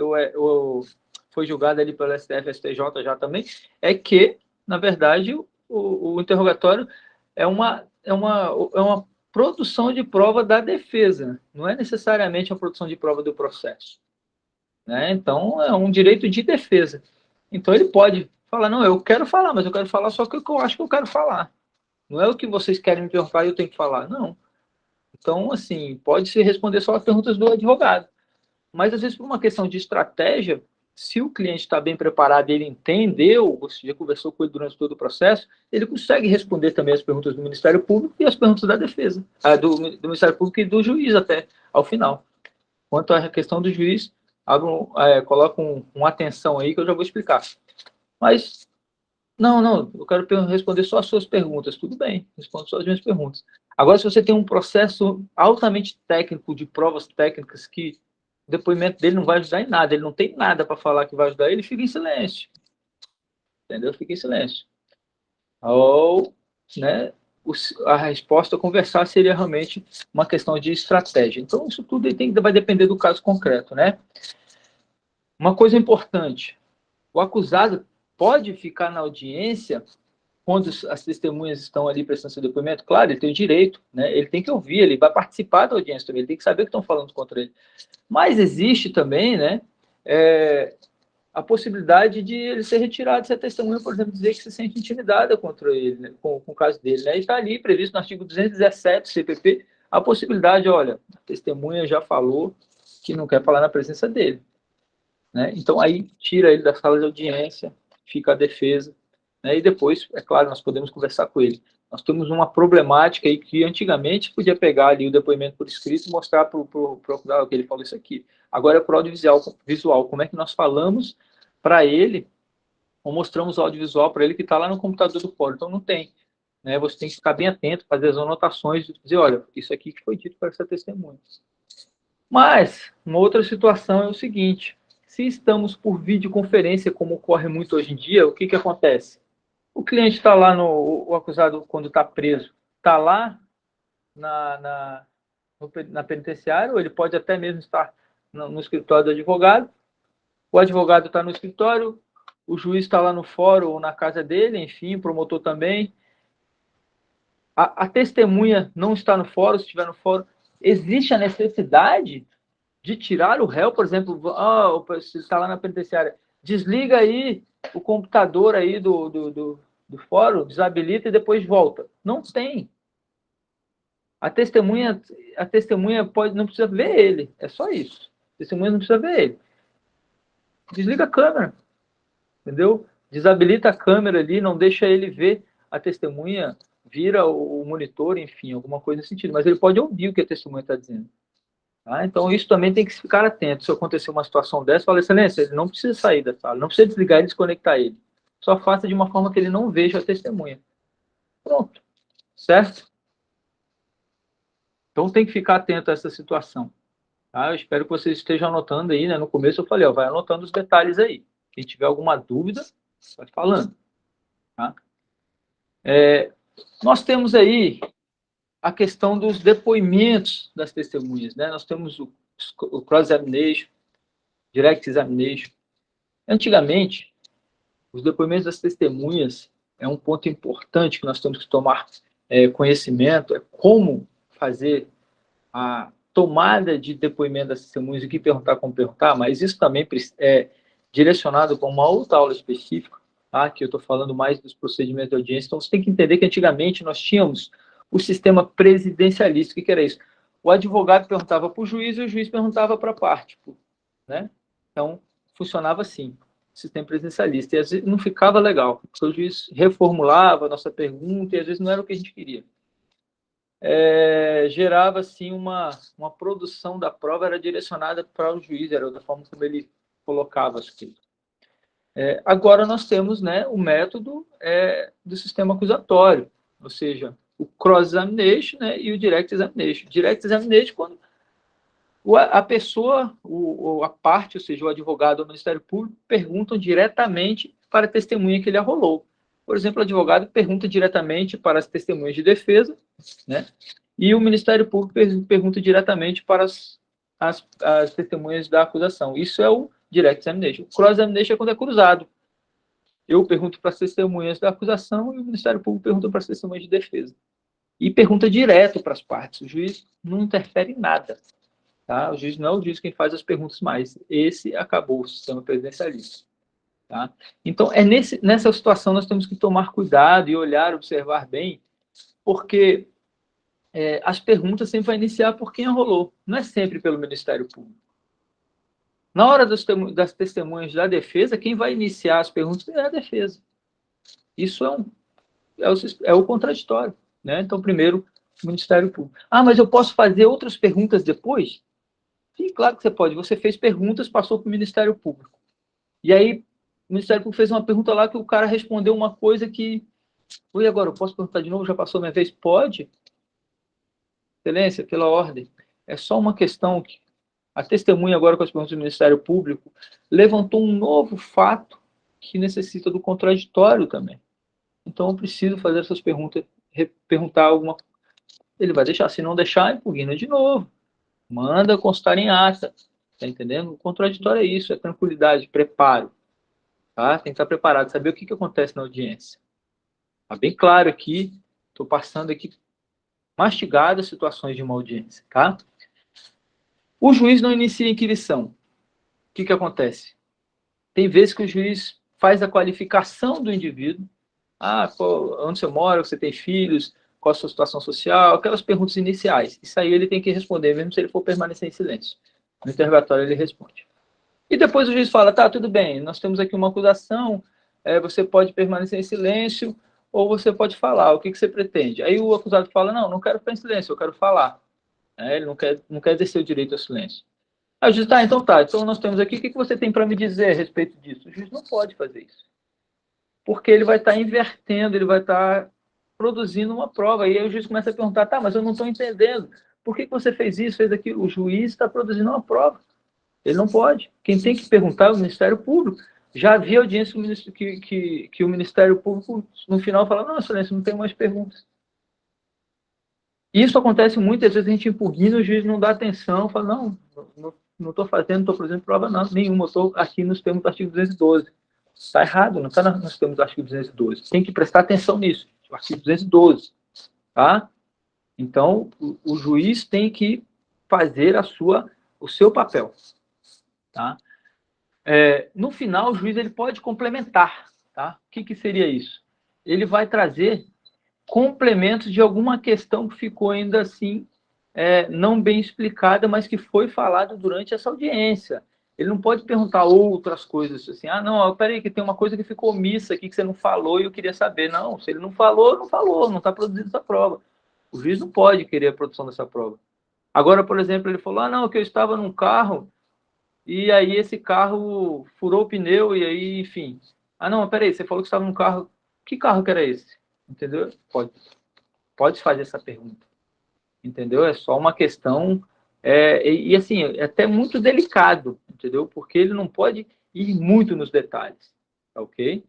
foi julgado ali pelo STF, STJ já também, é que, na verdade, o interrogatório é uma produção de prova da defesa, não é necessariamente a produção de prova do processo. Né? Então, é um direito de defesa. Então, ele pode falar, não, eu quero falar, mas eu quero falar só o que eu acho que eu quero falar. Não é o que vocês querem me perguntar e eu tenho que falar. Não. Então, assim, pode-se responder só as perguntas do advogado. Mas, às vezes, por uma questão de estratégia, se o cliente está bem preparado, ele entendeu, você já conversou com ele durante todo o processo, ele consegue responder também as perguntas do Ministério Público e as perguntas da defesa, do Ministério Público e do juiz até, ao final. Quanto à questão do juiz, coloca uma atenção aí que eu já vou explicar. Mas, não, eu quero responder só as suas perguntas. Tudo bem, respondo só as minhas perguntas. Agora, se você tem um processo altamente técnico, de provas técnicas, que o depoimento dele não vai ajudar em nada, ele não tem nada para falar que vai ajudar ele, fica em silêncio. Entendeu? Fica em silêncio. Ou, né, a resposta a conversar seria realmente uma questão de estratégia. Então, isso tudo vai depender do caso concreto, né? Uma coisa importante, o acusado pode ficar na audiência quando as testemunhas estão ali prestando seu depoimento? Claro, ele tem o direito, né? Ele tem que ouvir, ele vai participar da audiência também, ele tem que saber que estão falando contra ele. Mas existe também, né, a possibilidade de ele ser retirado se a testemunha, por exemplo, dizer que se sente intimidada contra ele, né, com o caso dele. Né? E está ali previsto no artigo 217 do CPP a possibilidade, olha, a testemunha já falou que não quer falar na presença dele. Né? Então, aí tira ele da sala de audiência, fica a defesa, né? E depois, é claro, nós podemos conversar com ele. Nós temos uma problemática aí que antigamente podia pegar ali o depoimento por escrito e mostrar para o procurador que ele falou isso aqui. Agora é por audiovisual, como é que nós falamos para ele ou mostramos o audiovisual para ele que está lá no computador do fórum. Então, não tem. Né? Você tem que ficar bem atento, fazer as anotações e dizer, olha, isso aqui que foi dito para essa testemunha. Mas, uma outra situação é o seguinte, se estamos por videoconferência, como ocorre muito hoje em dia, o que acontece? O cliente está lá, o acusado, quando está preso, está lá na penitenciária, ou ele pode até mesmo estar no escritório do advogado, o advogado está no escritório, o juiz está lá no fórum ou na casa dele, enfim, o promotor também. A testemunha não está no fórum, se estiver no fórum, existe a necessidade de tirar o réu, por exemplo, se está lá na penitenciária, desliga aí o computador aí do fórum, desabilita e depois volta. Não tem. A testemunha não precisa ver ele, é só isso. A testemunha não precisa ver ele. Desliga a câmera, entendeu? Desabilita a câmera ali, não deixa ele ver a testemunha, vira o monitor, enfim, alguma coisa nesse sentido. Mas ele pode ouvir o que a testemunha está dizendo. Tá? Então, isso também tem que ficar atento. Se acontecer uma situação dessa, fala, excelência, ele não precisa sair da sala, não precisa desligar e desconectar ele. Só faça de uma forma que ele não veja a testemunha. Pronto. Certo? Então, tem que ficar atento a essa situação. Tá? Eu espero que vocês estejam anotando aí, né? No começo eu falei, vai anotando os detalhes aí. Quem tiver alguma dúvida, vai falando. Tá? Nós temos aí a questão dos depoimentos das testemunhas, né? Nós temos o cross-examination, direct examination. Antigamente, os depoimentos das testemunhas é um ponto importante que nós temos que tomar conhecimento, é como fazer a tomada de depoimento das testemunhas, o que perguntar, como perguntar, mas isso também é direcionado para uma outra aula específica, tá? Que eu estou falando mais dos procedimentos de audiência. Então, você tem que entender que antigamente nós tínhamos o sistema presidencialista. O que era isso? O advogado perguntava para o juiz e o juiz perguntava para a parte. Né? Então, funcionava assim, sistema presidencialista. E às vezes não ficava legal, porque o juiz reformulava a nossa pergunta e às vezes não era o que a gente queria. Gerava assim uma produção da prova, era direcionada para o juiz, era da forma como ele colocava as coisas. Agora nós temos, né, o método do sistema acusatório, ou seja, o cross-examination, né, e o direct examination. Direct examination, quando a pessoa, a parte, ou seja, o advogado ou o Ministério Público, perguntam diretamente para a testemunha que ele arrolou. Por exemplo, o advogado pergunta diretamente para as testemunhas de defesa, né? E o Ministério Público pergunta diretamente para as testemunhas da acusação. Isso é o direct examination. O cross-examination é quando é cruzado. Eu pergunto para as testemunhas da acusação e o Ministério Público pergunta para as testemunhas de defesa. E pergunta direto para as partes. O juiz não interfere em nada. Tá? O juiz não é o juiz quem faz as perguntas mais. Esse acabou o sistema presidencialista. Tá? Então, nessa situação nós temos que tomar cuidado e olhar, observar bem, porque as perguntas sempre vão iniciar por quem arrolou, não é sempre pelo Ministério Público. Na hora das testemunhas da defesa, quem vai iniciar as perguntas é a defesa. Isso é o contraditório. Né? Então, primeiro, o Ministério Público. Mas eu posso fazer outras perguntas depois? Sim, claro que você pode. Você fez perguntas, passou para o Ministério Público. E aí, o Ministério Público fez uma pergunta lá que o cara respondeu uma coisa que... Oi, agora, eu posso perguntar de novo? Já passou a minha vez? Pode. Excelência, pela ordem. É só uma questão que a testemunha, agora com as perguntas do Ministério Público, levantou um novo fato que necessita do contraditório também. Então, eu preciso fazer essas perguntas, perguntar alguma... Ele vai deixar. Se não deixar, impugna de novo. Manda constar em ata. Tá entendendo? O contraditório é isso, é tranquilidade, preparo. Tá? Tem que estar preparado, saber o que acontece na audiência. Tá bem claro aqui, estou passando aqui mastigado as situações de uma audiência. Tá? O juiz não inicia a inquirição. O que acontece? Tem vezes que o juiz faz a qualificação do indivíduo. Onde você mora, você tem filhos, qual a sua situação social, aquelas perguntas iniciais. Isso aí ele tem que responder, mesmo se ele for permanecer em silêncio. No interrogatório ele responde. E depois o juiz fala, tá, tudo bem, nós temos aqui uma acusação, você pode permanecer em silêncio ou você pode falar, o que você pretende? Aí o acusado fala, não quero ficar em silêncio, eu quero falar. Ele não quer exercer o direito ao silêncio. Aí o juiz, então nós temos aqui, o que você tem para me dizer a respeito disso? O juiz não pode fazer isso. porque ele vai estar invertendo, ele vai estar produzindo uma prova. E aí o juiz começa a perguntar, tá, mas eu não estou entendendo. Por que você fez isso, fez aquilo? O juiz está produzindo uma prova. Ele não pode. Quem tem que perguntar é o Ministério Público. Já havia audiência que o Ministério Público, no final, fala, não, excelência, não tem mais perguntas. Isso acontece muitas vezes, a gente impugna, o juiz não dá atenção, fala, não estou fazendo, não estou produzindo prova nenhuma, eu estou aqui nos termos do artigo 212. Está errado, não está nos termos do artigo 212. Tem que prestar atenção nisso, o artigo 212. Tá? Então, o juiz tem que fazer o seu papel. Tá? No final, o juiz ele pode complementar. Tá? O que seria isso? Ele vai trazer complementos de alguma questão que ficou ainda assim não bem explicada, mas que foi falado durante essa audiência. Ele não pode perguntar outras coisas, assim, não, peraí, que tem uma coisa que ficou omissa aqui que você não falou e eu queria saber. Não, se ele não falou, não está produzindo essa prova. O juiz não pode querer a produção dessa prova. Agora, por exemplo, ele falou, não, que eu estava num carro e aí esse carro furou o pneu e aí, enfim. Não, peraí, você falou que estava num carro, que carro que era esse? Entendeu? Pode fazer essa pergunta. Entendeu? É só uma questão, e assim, é até muito delicado, entendeu? Porque ele não pode ir muito nos detalhes, tá ok?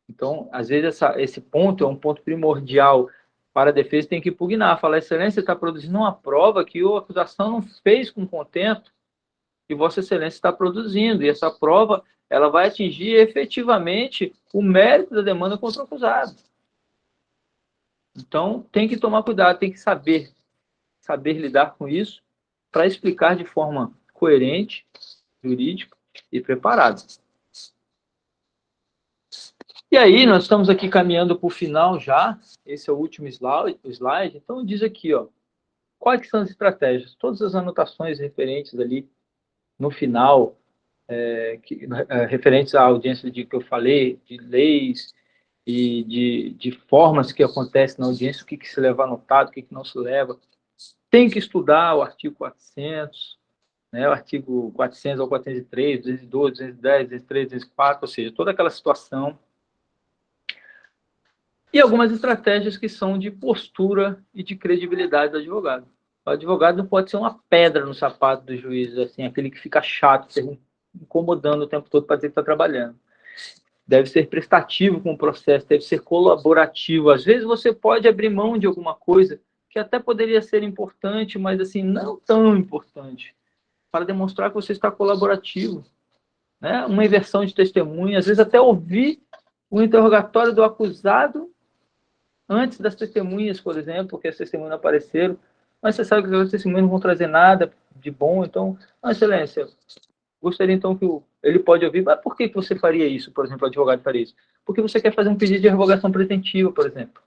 Então, às vezes, esse ponto é um ponto primordial para a defesa, tem que impugnar, falar, excelência, está produzindo uma prova que a acusação não fez com contento, que Vossa Excelência está produzindo, e essa prova, ela vai atingir efetivamente o mérito da demanda contra o acusado. Então, tem que tomar cuidado, tem que saber lidar com isso para explicar de forma coerente, jurídica e preparada. E aí, nós estamos aqui caminhando para o final já, esse é o último slide, então diz aqui, ó, quais são as estratégias, todas as anotações referentes ali no final, referentes à audiência que eu falei, de leis e de formas que acontecem na audiência, o que se leva anotado, o que não se leva. Tem que estudar o artigo 400, né, o artigo 400 ao 403, 212, 210, 213, 204, ou seja, toda aquela situação. E algumas estratégias que são de postura e de credibilidade do advogado. O advogado não pode ser uma pedra no sapato do juiz, assim, aquele que fica chato, incomodando o tempo todo para dizer que está trabalhando. Deve ser prestativo com o processo, deve ser colaborativo. Às vezes você pode abrir mão de alguma coisa que até poderia ser importante, mas assim, não tão importante, para demonstrar que você está colaborativo. Né? Uma inversão de testemunha, às vezes até ouvir o interrogatório do acusado antes das testemunhas, por exemplo, porque as testemunhas não apareceram, mas você sabe que as testemunhas não vão trazer nada de bom, então, excelência, gostaria então que ele pode ouvir, mas por que você faria isso, por exemplo, o advogado faria isso? Porque você quer fazer um pedido de revogação preventiva, por exemplo,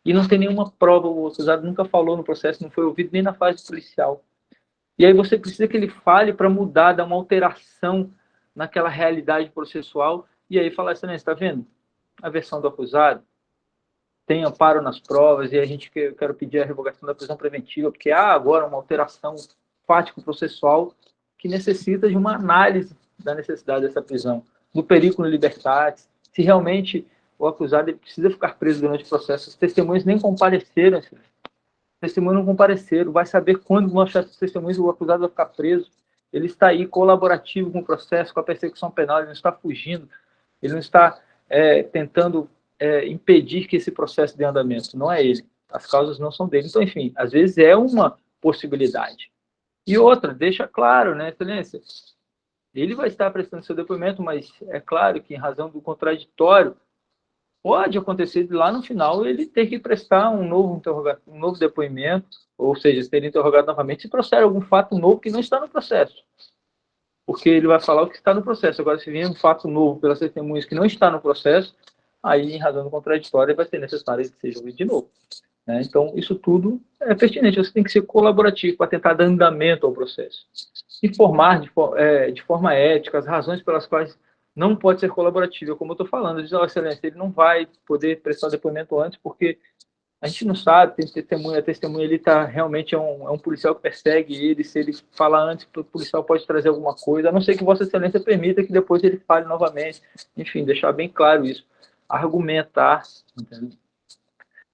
e não tem nenhuma prova, o acusado nunca falou no processo, não foi ouvido nem na fase policial. E aí você precisa que ele fale para mudar, dar uma alteração naquela realidade processual, e aí falar, excelência, está vendo? A versão do acusado tem amparo nas provas, e a gente quero pedir a revogação da prisão preventiva, porque há agora uma alteração fático-processual que necessita de uma análise da necessidade dessa prisão, do perigo libertatis, se realmente o acusado ele precisa ficar preso durante o processo. As testemunhas nem compareceram, os testemunhas não compareceram, vai saber quando vão achar esses testemunhas, o acusado vai ficar preso. Ele está aí colaborativo com o processo, com a persecução penal, ele não está fugindo, ele não está tentando impedir que esse processo dê andamento, não é ele. As causas não são dele. Então, enfim, às vezes é uma possibilidade. E outra, deixa claro, né, excelência, ele vai estar prestando seu depoimento, mas é claro que em razão do contraditório, pode acontecer de lá no final ele ter que prestar um novo depoimento, ou seja, ser interrogado novamente se trouxer algum fato novo que não está no processo. Porque ele vai falar o que está no processo. Agora, se vier um fato novo pelas testemunhas que não está no processo, aí, em razão do contraditório, vai ser necessário que seja ouvido de novo. Né? Então, isso tudo é pertinente. Você tem que ser colaborativo para tentar dar andamento ao processo. Informar de forma ética as razões pelas quais não pode ser colaborativo. Como eu estou falando, diz, excelência, ele não vai poder prestar o depoimento antes, porque a gente não sabe, tem testemunha, a testemunha ele realmente é um policial que persegue ele, se ele falar antes, o policial pode trazer alguma coisa, a não ser que Vossa Excelência permita que depois ele fale novamente, enfim, deixar bem claro isso. argumentar, entendeu?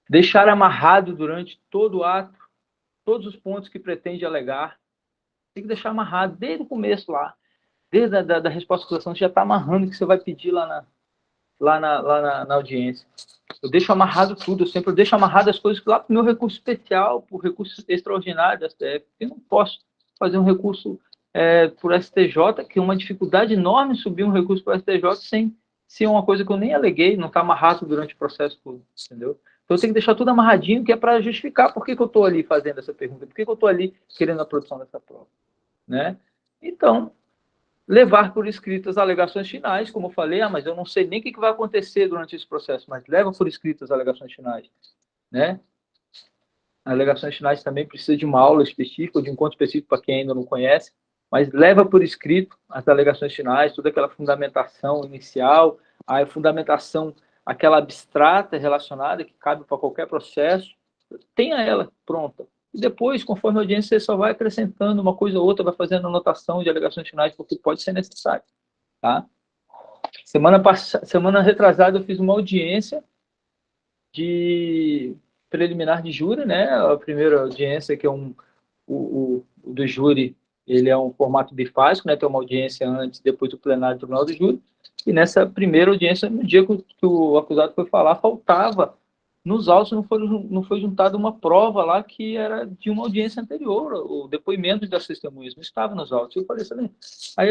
Deixar amarrado durante todo o ato, todos os pontos que pretende alegar, tem que deixar amarrado desde o começo lá, desde a resposta à acusação, você já está amarrando o que você vai pedir na audiência. Eu deixo amarrado tudo, eu sempre deixo amarrado as coisas lá para o meu recurso especial, para o recurso extraordinário da STF. Eu não posso fazer um recurso por STJ, que é uma dificuldade enorme subir um recurso para o STJ sem ser uma coisa que eu nem aleguei, não está amarrado durante o processo todo, entendeu? Então eu tenho que deixar tudo amarradinho, que é para justificar por que eu estou ali fazendo essa pergunta, por que eu estou ali querendo a produção dessa prova, né? Então, levar por escrito as alegações finais, como eu falei, mas eu não sei nem o que vai acontecer durante esse processo, mas leva por escrito as alegações finais, né? As alegações finais também precisa de uma aula específica, de um conto específico para quem ainda não conhece, mas leva por escrito as alegações finais, toda aquela fundamentação inicial, a fundamentação, aquela abstrata relacionada que cabe para qualquer processo, tenha ela pronta. E depois, conforme a audiência, você só vai acrescentando uma coisa ou outra, vai fazendo anotação de alegações finais, porque pode ser necessário. Tá? Semana retrasada, eu fiz uma audiência de preliminar de júri, né? A primeira audiência, que é o do júri, ele é um formato bifásico, né? Tem uma audiência antes e depois do plenário do tribunal do júri. E nessa primeira audiência, no dia que o acusado foi falar, faltava nos autos não foi juntada uma prova lá que era de uma audiência anterior, o depoimento das testemunhas não estava nos autos. Eu falei assim, aí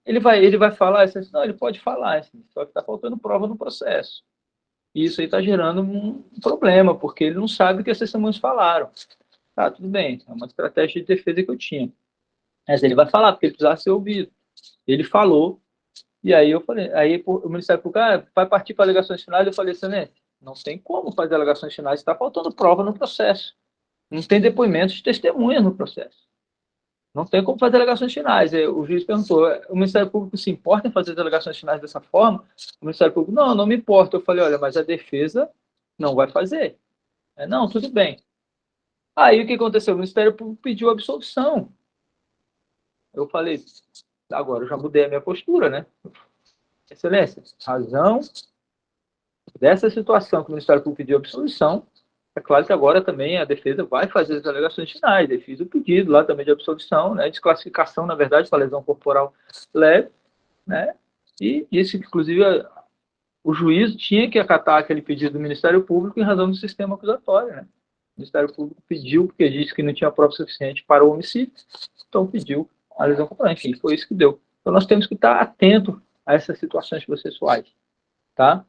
ele vai falar, assim, não, ele pode falar, assim, só que está faltando prova no processo. E isso aí está gerando um problema, porque ele não sabe o que as testemunhas falaram. Tá, tudo bem, é uma estratégia de defesa que eu tinha. Mas ele vai falar, porque ele precisava ser ouvido. Ele falou, e aí eu falei, aí o Ministério Público vai partir para alegações finais, eu falei assim, né? Não tem como fazer alegações finais, está faltando prova no processo. Não tem depoimentos de testemunhas no processo. Não tem como fazer alegações finais. O juiz perguntou, o Ministério Público se importa em fazer as alegações finais dessa forma? O Ministério Público, não me importa. Eu falei, olha, mas a defesa não vai fazer. Não, tudo bem. Aí o que aconteceu? O Ministério Público pediu absolvição. Eu falei, agora eu já mudei a minha postura, né? Excelência, razão dessa situação que o Ministério Público pediu absolvição, é claro que agora também a defesa vai fazer as alegações finais. Eu fiz o pedido lá também de absolvição, né, desclassificação, na verdade, para lesão corporal leve, né, e disse que, inclusive, o juiz tinha que acatar aquele pedido do Ministério Público em razão do sistema acusatório. Né? O Ministério Público pediu, porque disse que não tinha prova suficiente para o homicídio, então pediu a lesão corporal. Enfim, foi isso que deu. Então, nós temos que estar atento a essas situações processuais. Tá?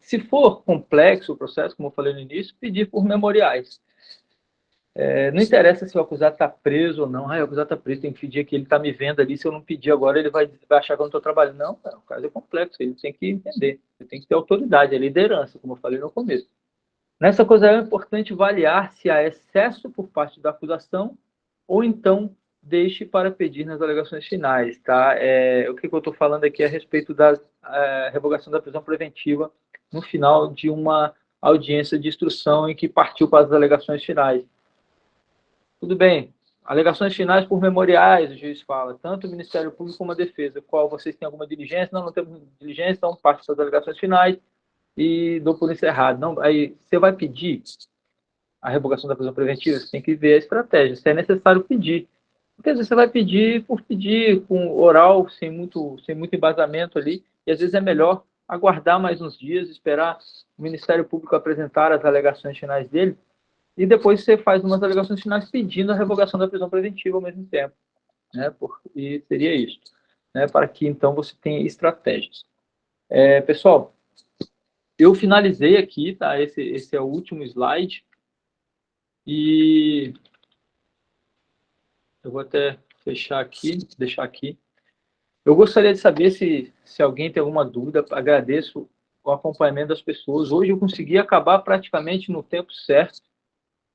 Se for complexo o processo, como eu falei no início, pedir por memoriais. Não interessa se o acusado está preso ou não. O acusado está preso, tem que pedir que ele está me vendo ali. Se eu não pedir agora, ele vai achar que eu não estou trabalhando. Não, o caso é complexo, ele tem que entender. Ele tem que ter autoridade, a liderança, como eu falei no começo. Nessa coisa é importante avaliar se há excesso por parte da acusação ou então deixe para pedir nas alegações finais. Tá? O que eu estou falando aqui é a respeito da revogação da prisão preventiva no final de uma audiência de instrução em que partiu para as alegações finais. Tudo bem, alegações finais por memoriais, o juiz fala, tanto o Ministério Público como a defesa, qual vocês têm alguma diligência? Não temos diligência, então parte para as alegações finais e dou por encerrado. Não, aí você vai pedir a revogação da prisão preventiva, você tem que ver a estratégia, se é necessário pedir. Porque às vezes você vai pedir por pedir, com oral, sem muito embasamento ali, e às vezes é melhor aguardar mais uns dias, esperar o Ministério Público apresentar as alegações finais dele, e depois você faz umas alegações finais pedindo a revogação da prisão preventiva ao mesmo tempo. Né? E seria isso. Né? Para que, então, você tenha estratégias. Pessoal, eu finalizei aqui, tá? Esse é o último slide. E eu vou até fechar aqui, deixar aqui. Eu gostaria de saber se alguém tem alguma dúvida. Agradeço o acompanhamento das pessoas. Hoje eu consegui acabar praticamente no tempo certo.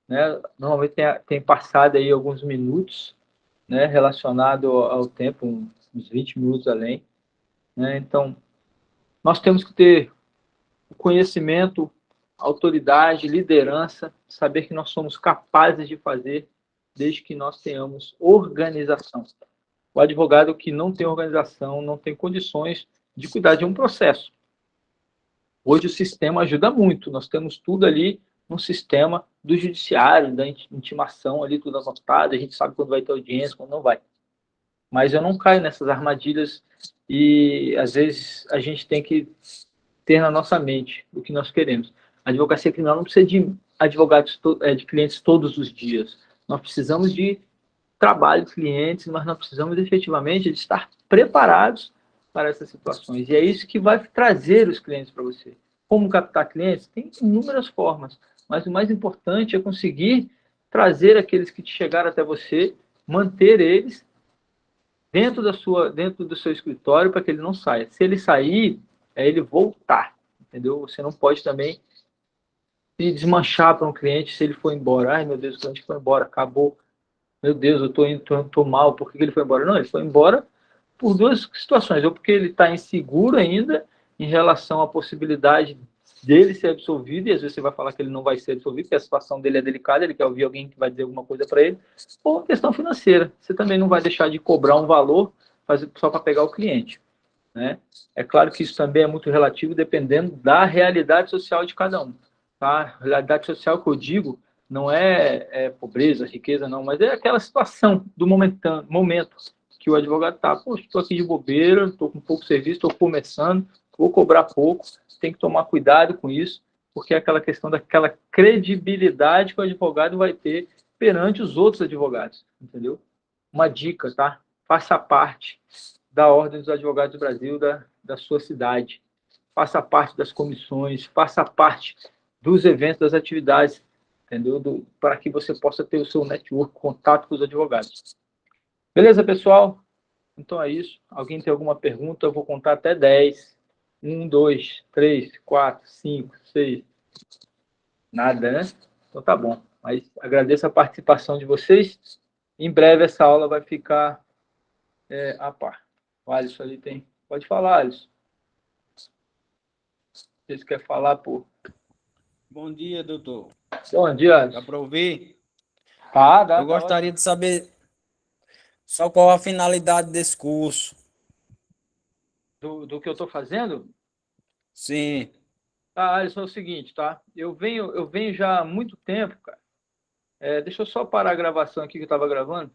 Né? Normalmente tem passado aí alguns minutos, né, relacionado ao tempo, uns 20 minutos além. Né? Então, nós temos que ter conhecimento, autoridade, liderança, saber que nós somos capazes de fazer, desde que nós tenhamos organização. O advogado que não tem organização, não tem condições de cuidar de um processo. Hoje o sistema ajuda muito, nós temos tudo ali no sistema do judiciário, da intimação ali, tudo anotado, a gente sabe quando vai ter audiência, quando não vai. Mas eu não caio nessas armadilhas e, às vezes, a gente tem que ter na nossa mente o que nós queremos. A advocacia criminal não precisa de advogados, de clientes todos os dias. Nós precisamos de trabalho de clientes, mas nós precisamos efetivamente de estar preparados para essas situações. E é isso que vai trazer os clientes para você. Como captar clientes? Tem inúmeras formas, mas o mais importante é conseguir trazer aqueles que te chegaram até você, manter eles dentro do seu escritório para que ele não saia. Se ele sair, é ele voltar, entendeu? Você não pode também se desmanchar para um cliente se ele for embora. Ai, meu Deus, o cliente foi embora, acabou. Meu Deus, eu tô mal, por que ele foi embora? Não, ele foi embora por duas situações. Ou porque ele está inseguro ainda em relação à possibilidade dele ser absolvido, e às vezes você vai falar que ele não vai ser absolvido, porque a situação dele é delicada, ele quer ouvir alguém que vai dizer alguma coisa para ele, ou questão financeira. Você também não vai deixar de cobrar um valor só para pegar o cliente, né? É claro que isso também é muito relativo, dependendo da realidade social de cada um. Tá? A realidade social que eu digo não é pobreza, riqueza, não, mas é aquela situação do momento que o advogado está. Poxa, estou aqui de bobeira, estou com pouco serviço, estou começando, vou cobrar pouco, tem que tomar cuidado com isso, porque é aquela questão daquela credibilidade que o advogado vai ter perante os outros advogados, entendeu? Uma dica, tá? Faça parte da Ordem dos Advogados do Brasil, da sua cidade. Faça parte das comissões, faça parte dos eventos, das atividades, entendeu? Para que você possa ter o seu network, contato com os advogados. Beleza, pessoal? Então é isso. Alguém tem alguma pergunta? Eu vou contar até 10. 1, 2, 3, 4, 5, 6. Nada, né? Então tá bom. Mas agradeço a participação de vocês. Em breve essa aula vai ficar a par. O Alisson ali tem. Pode falar, Alisson. Vocês querem falar, pô? Bom dia, doutor. Bom dia, Dá Alisson. para ouvir? Dá, Eu gostaria de saber só qual a finalidade desse curso. do que eu estou fazendo? Sim, Tá, Alisson, é o seguinte, tá? Eu venho já há muito tempo, cara. Deixa eu só parar a gravação aqui que eu estava gravando.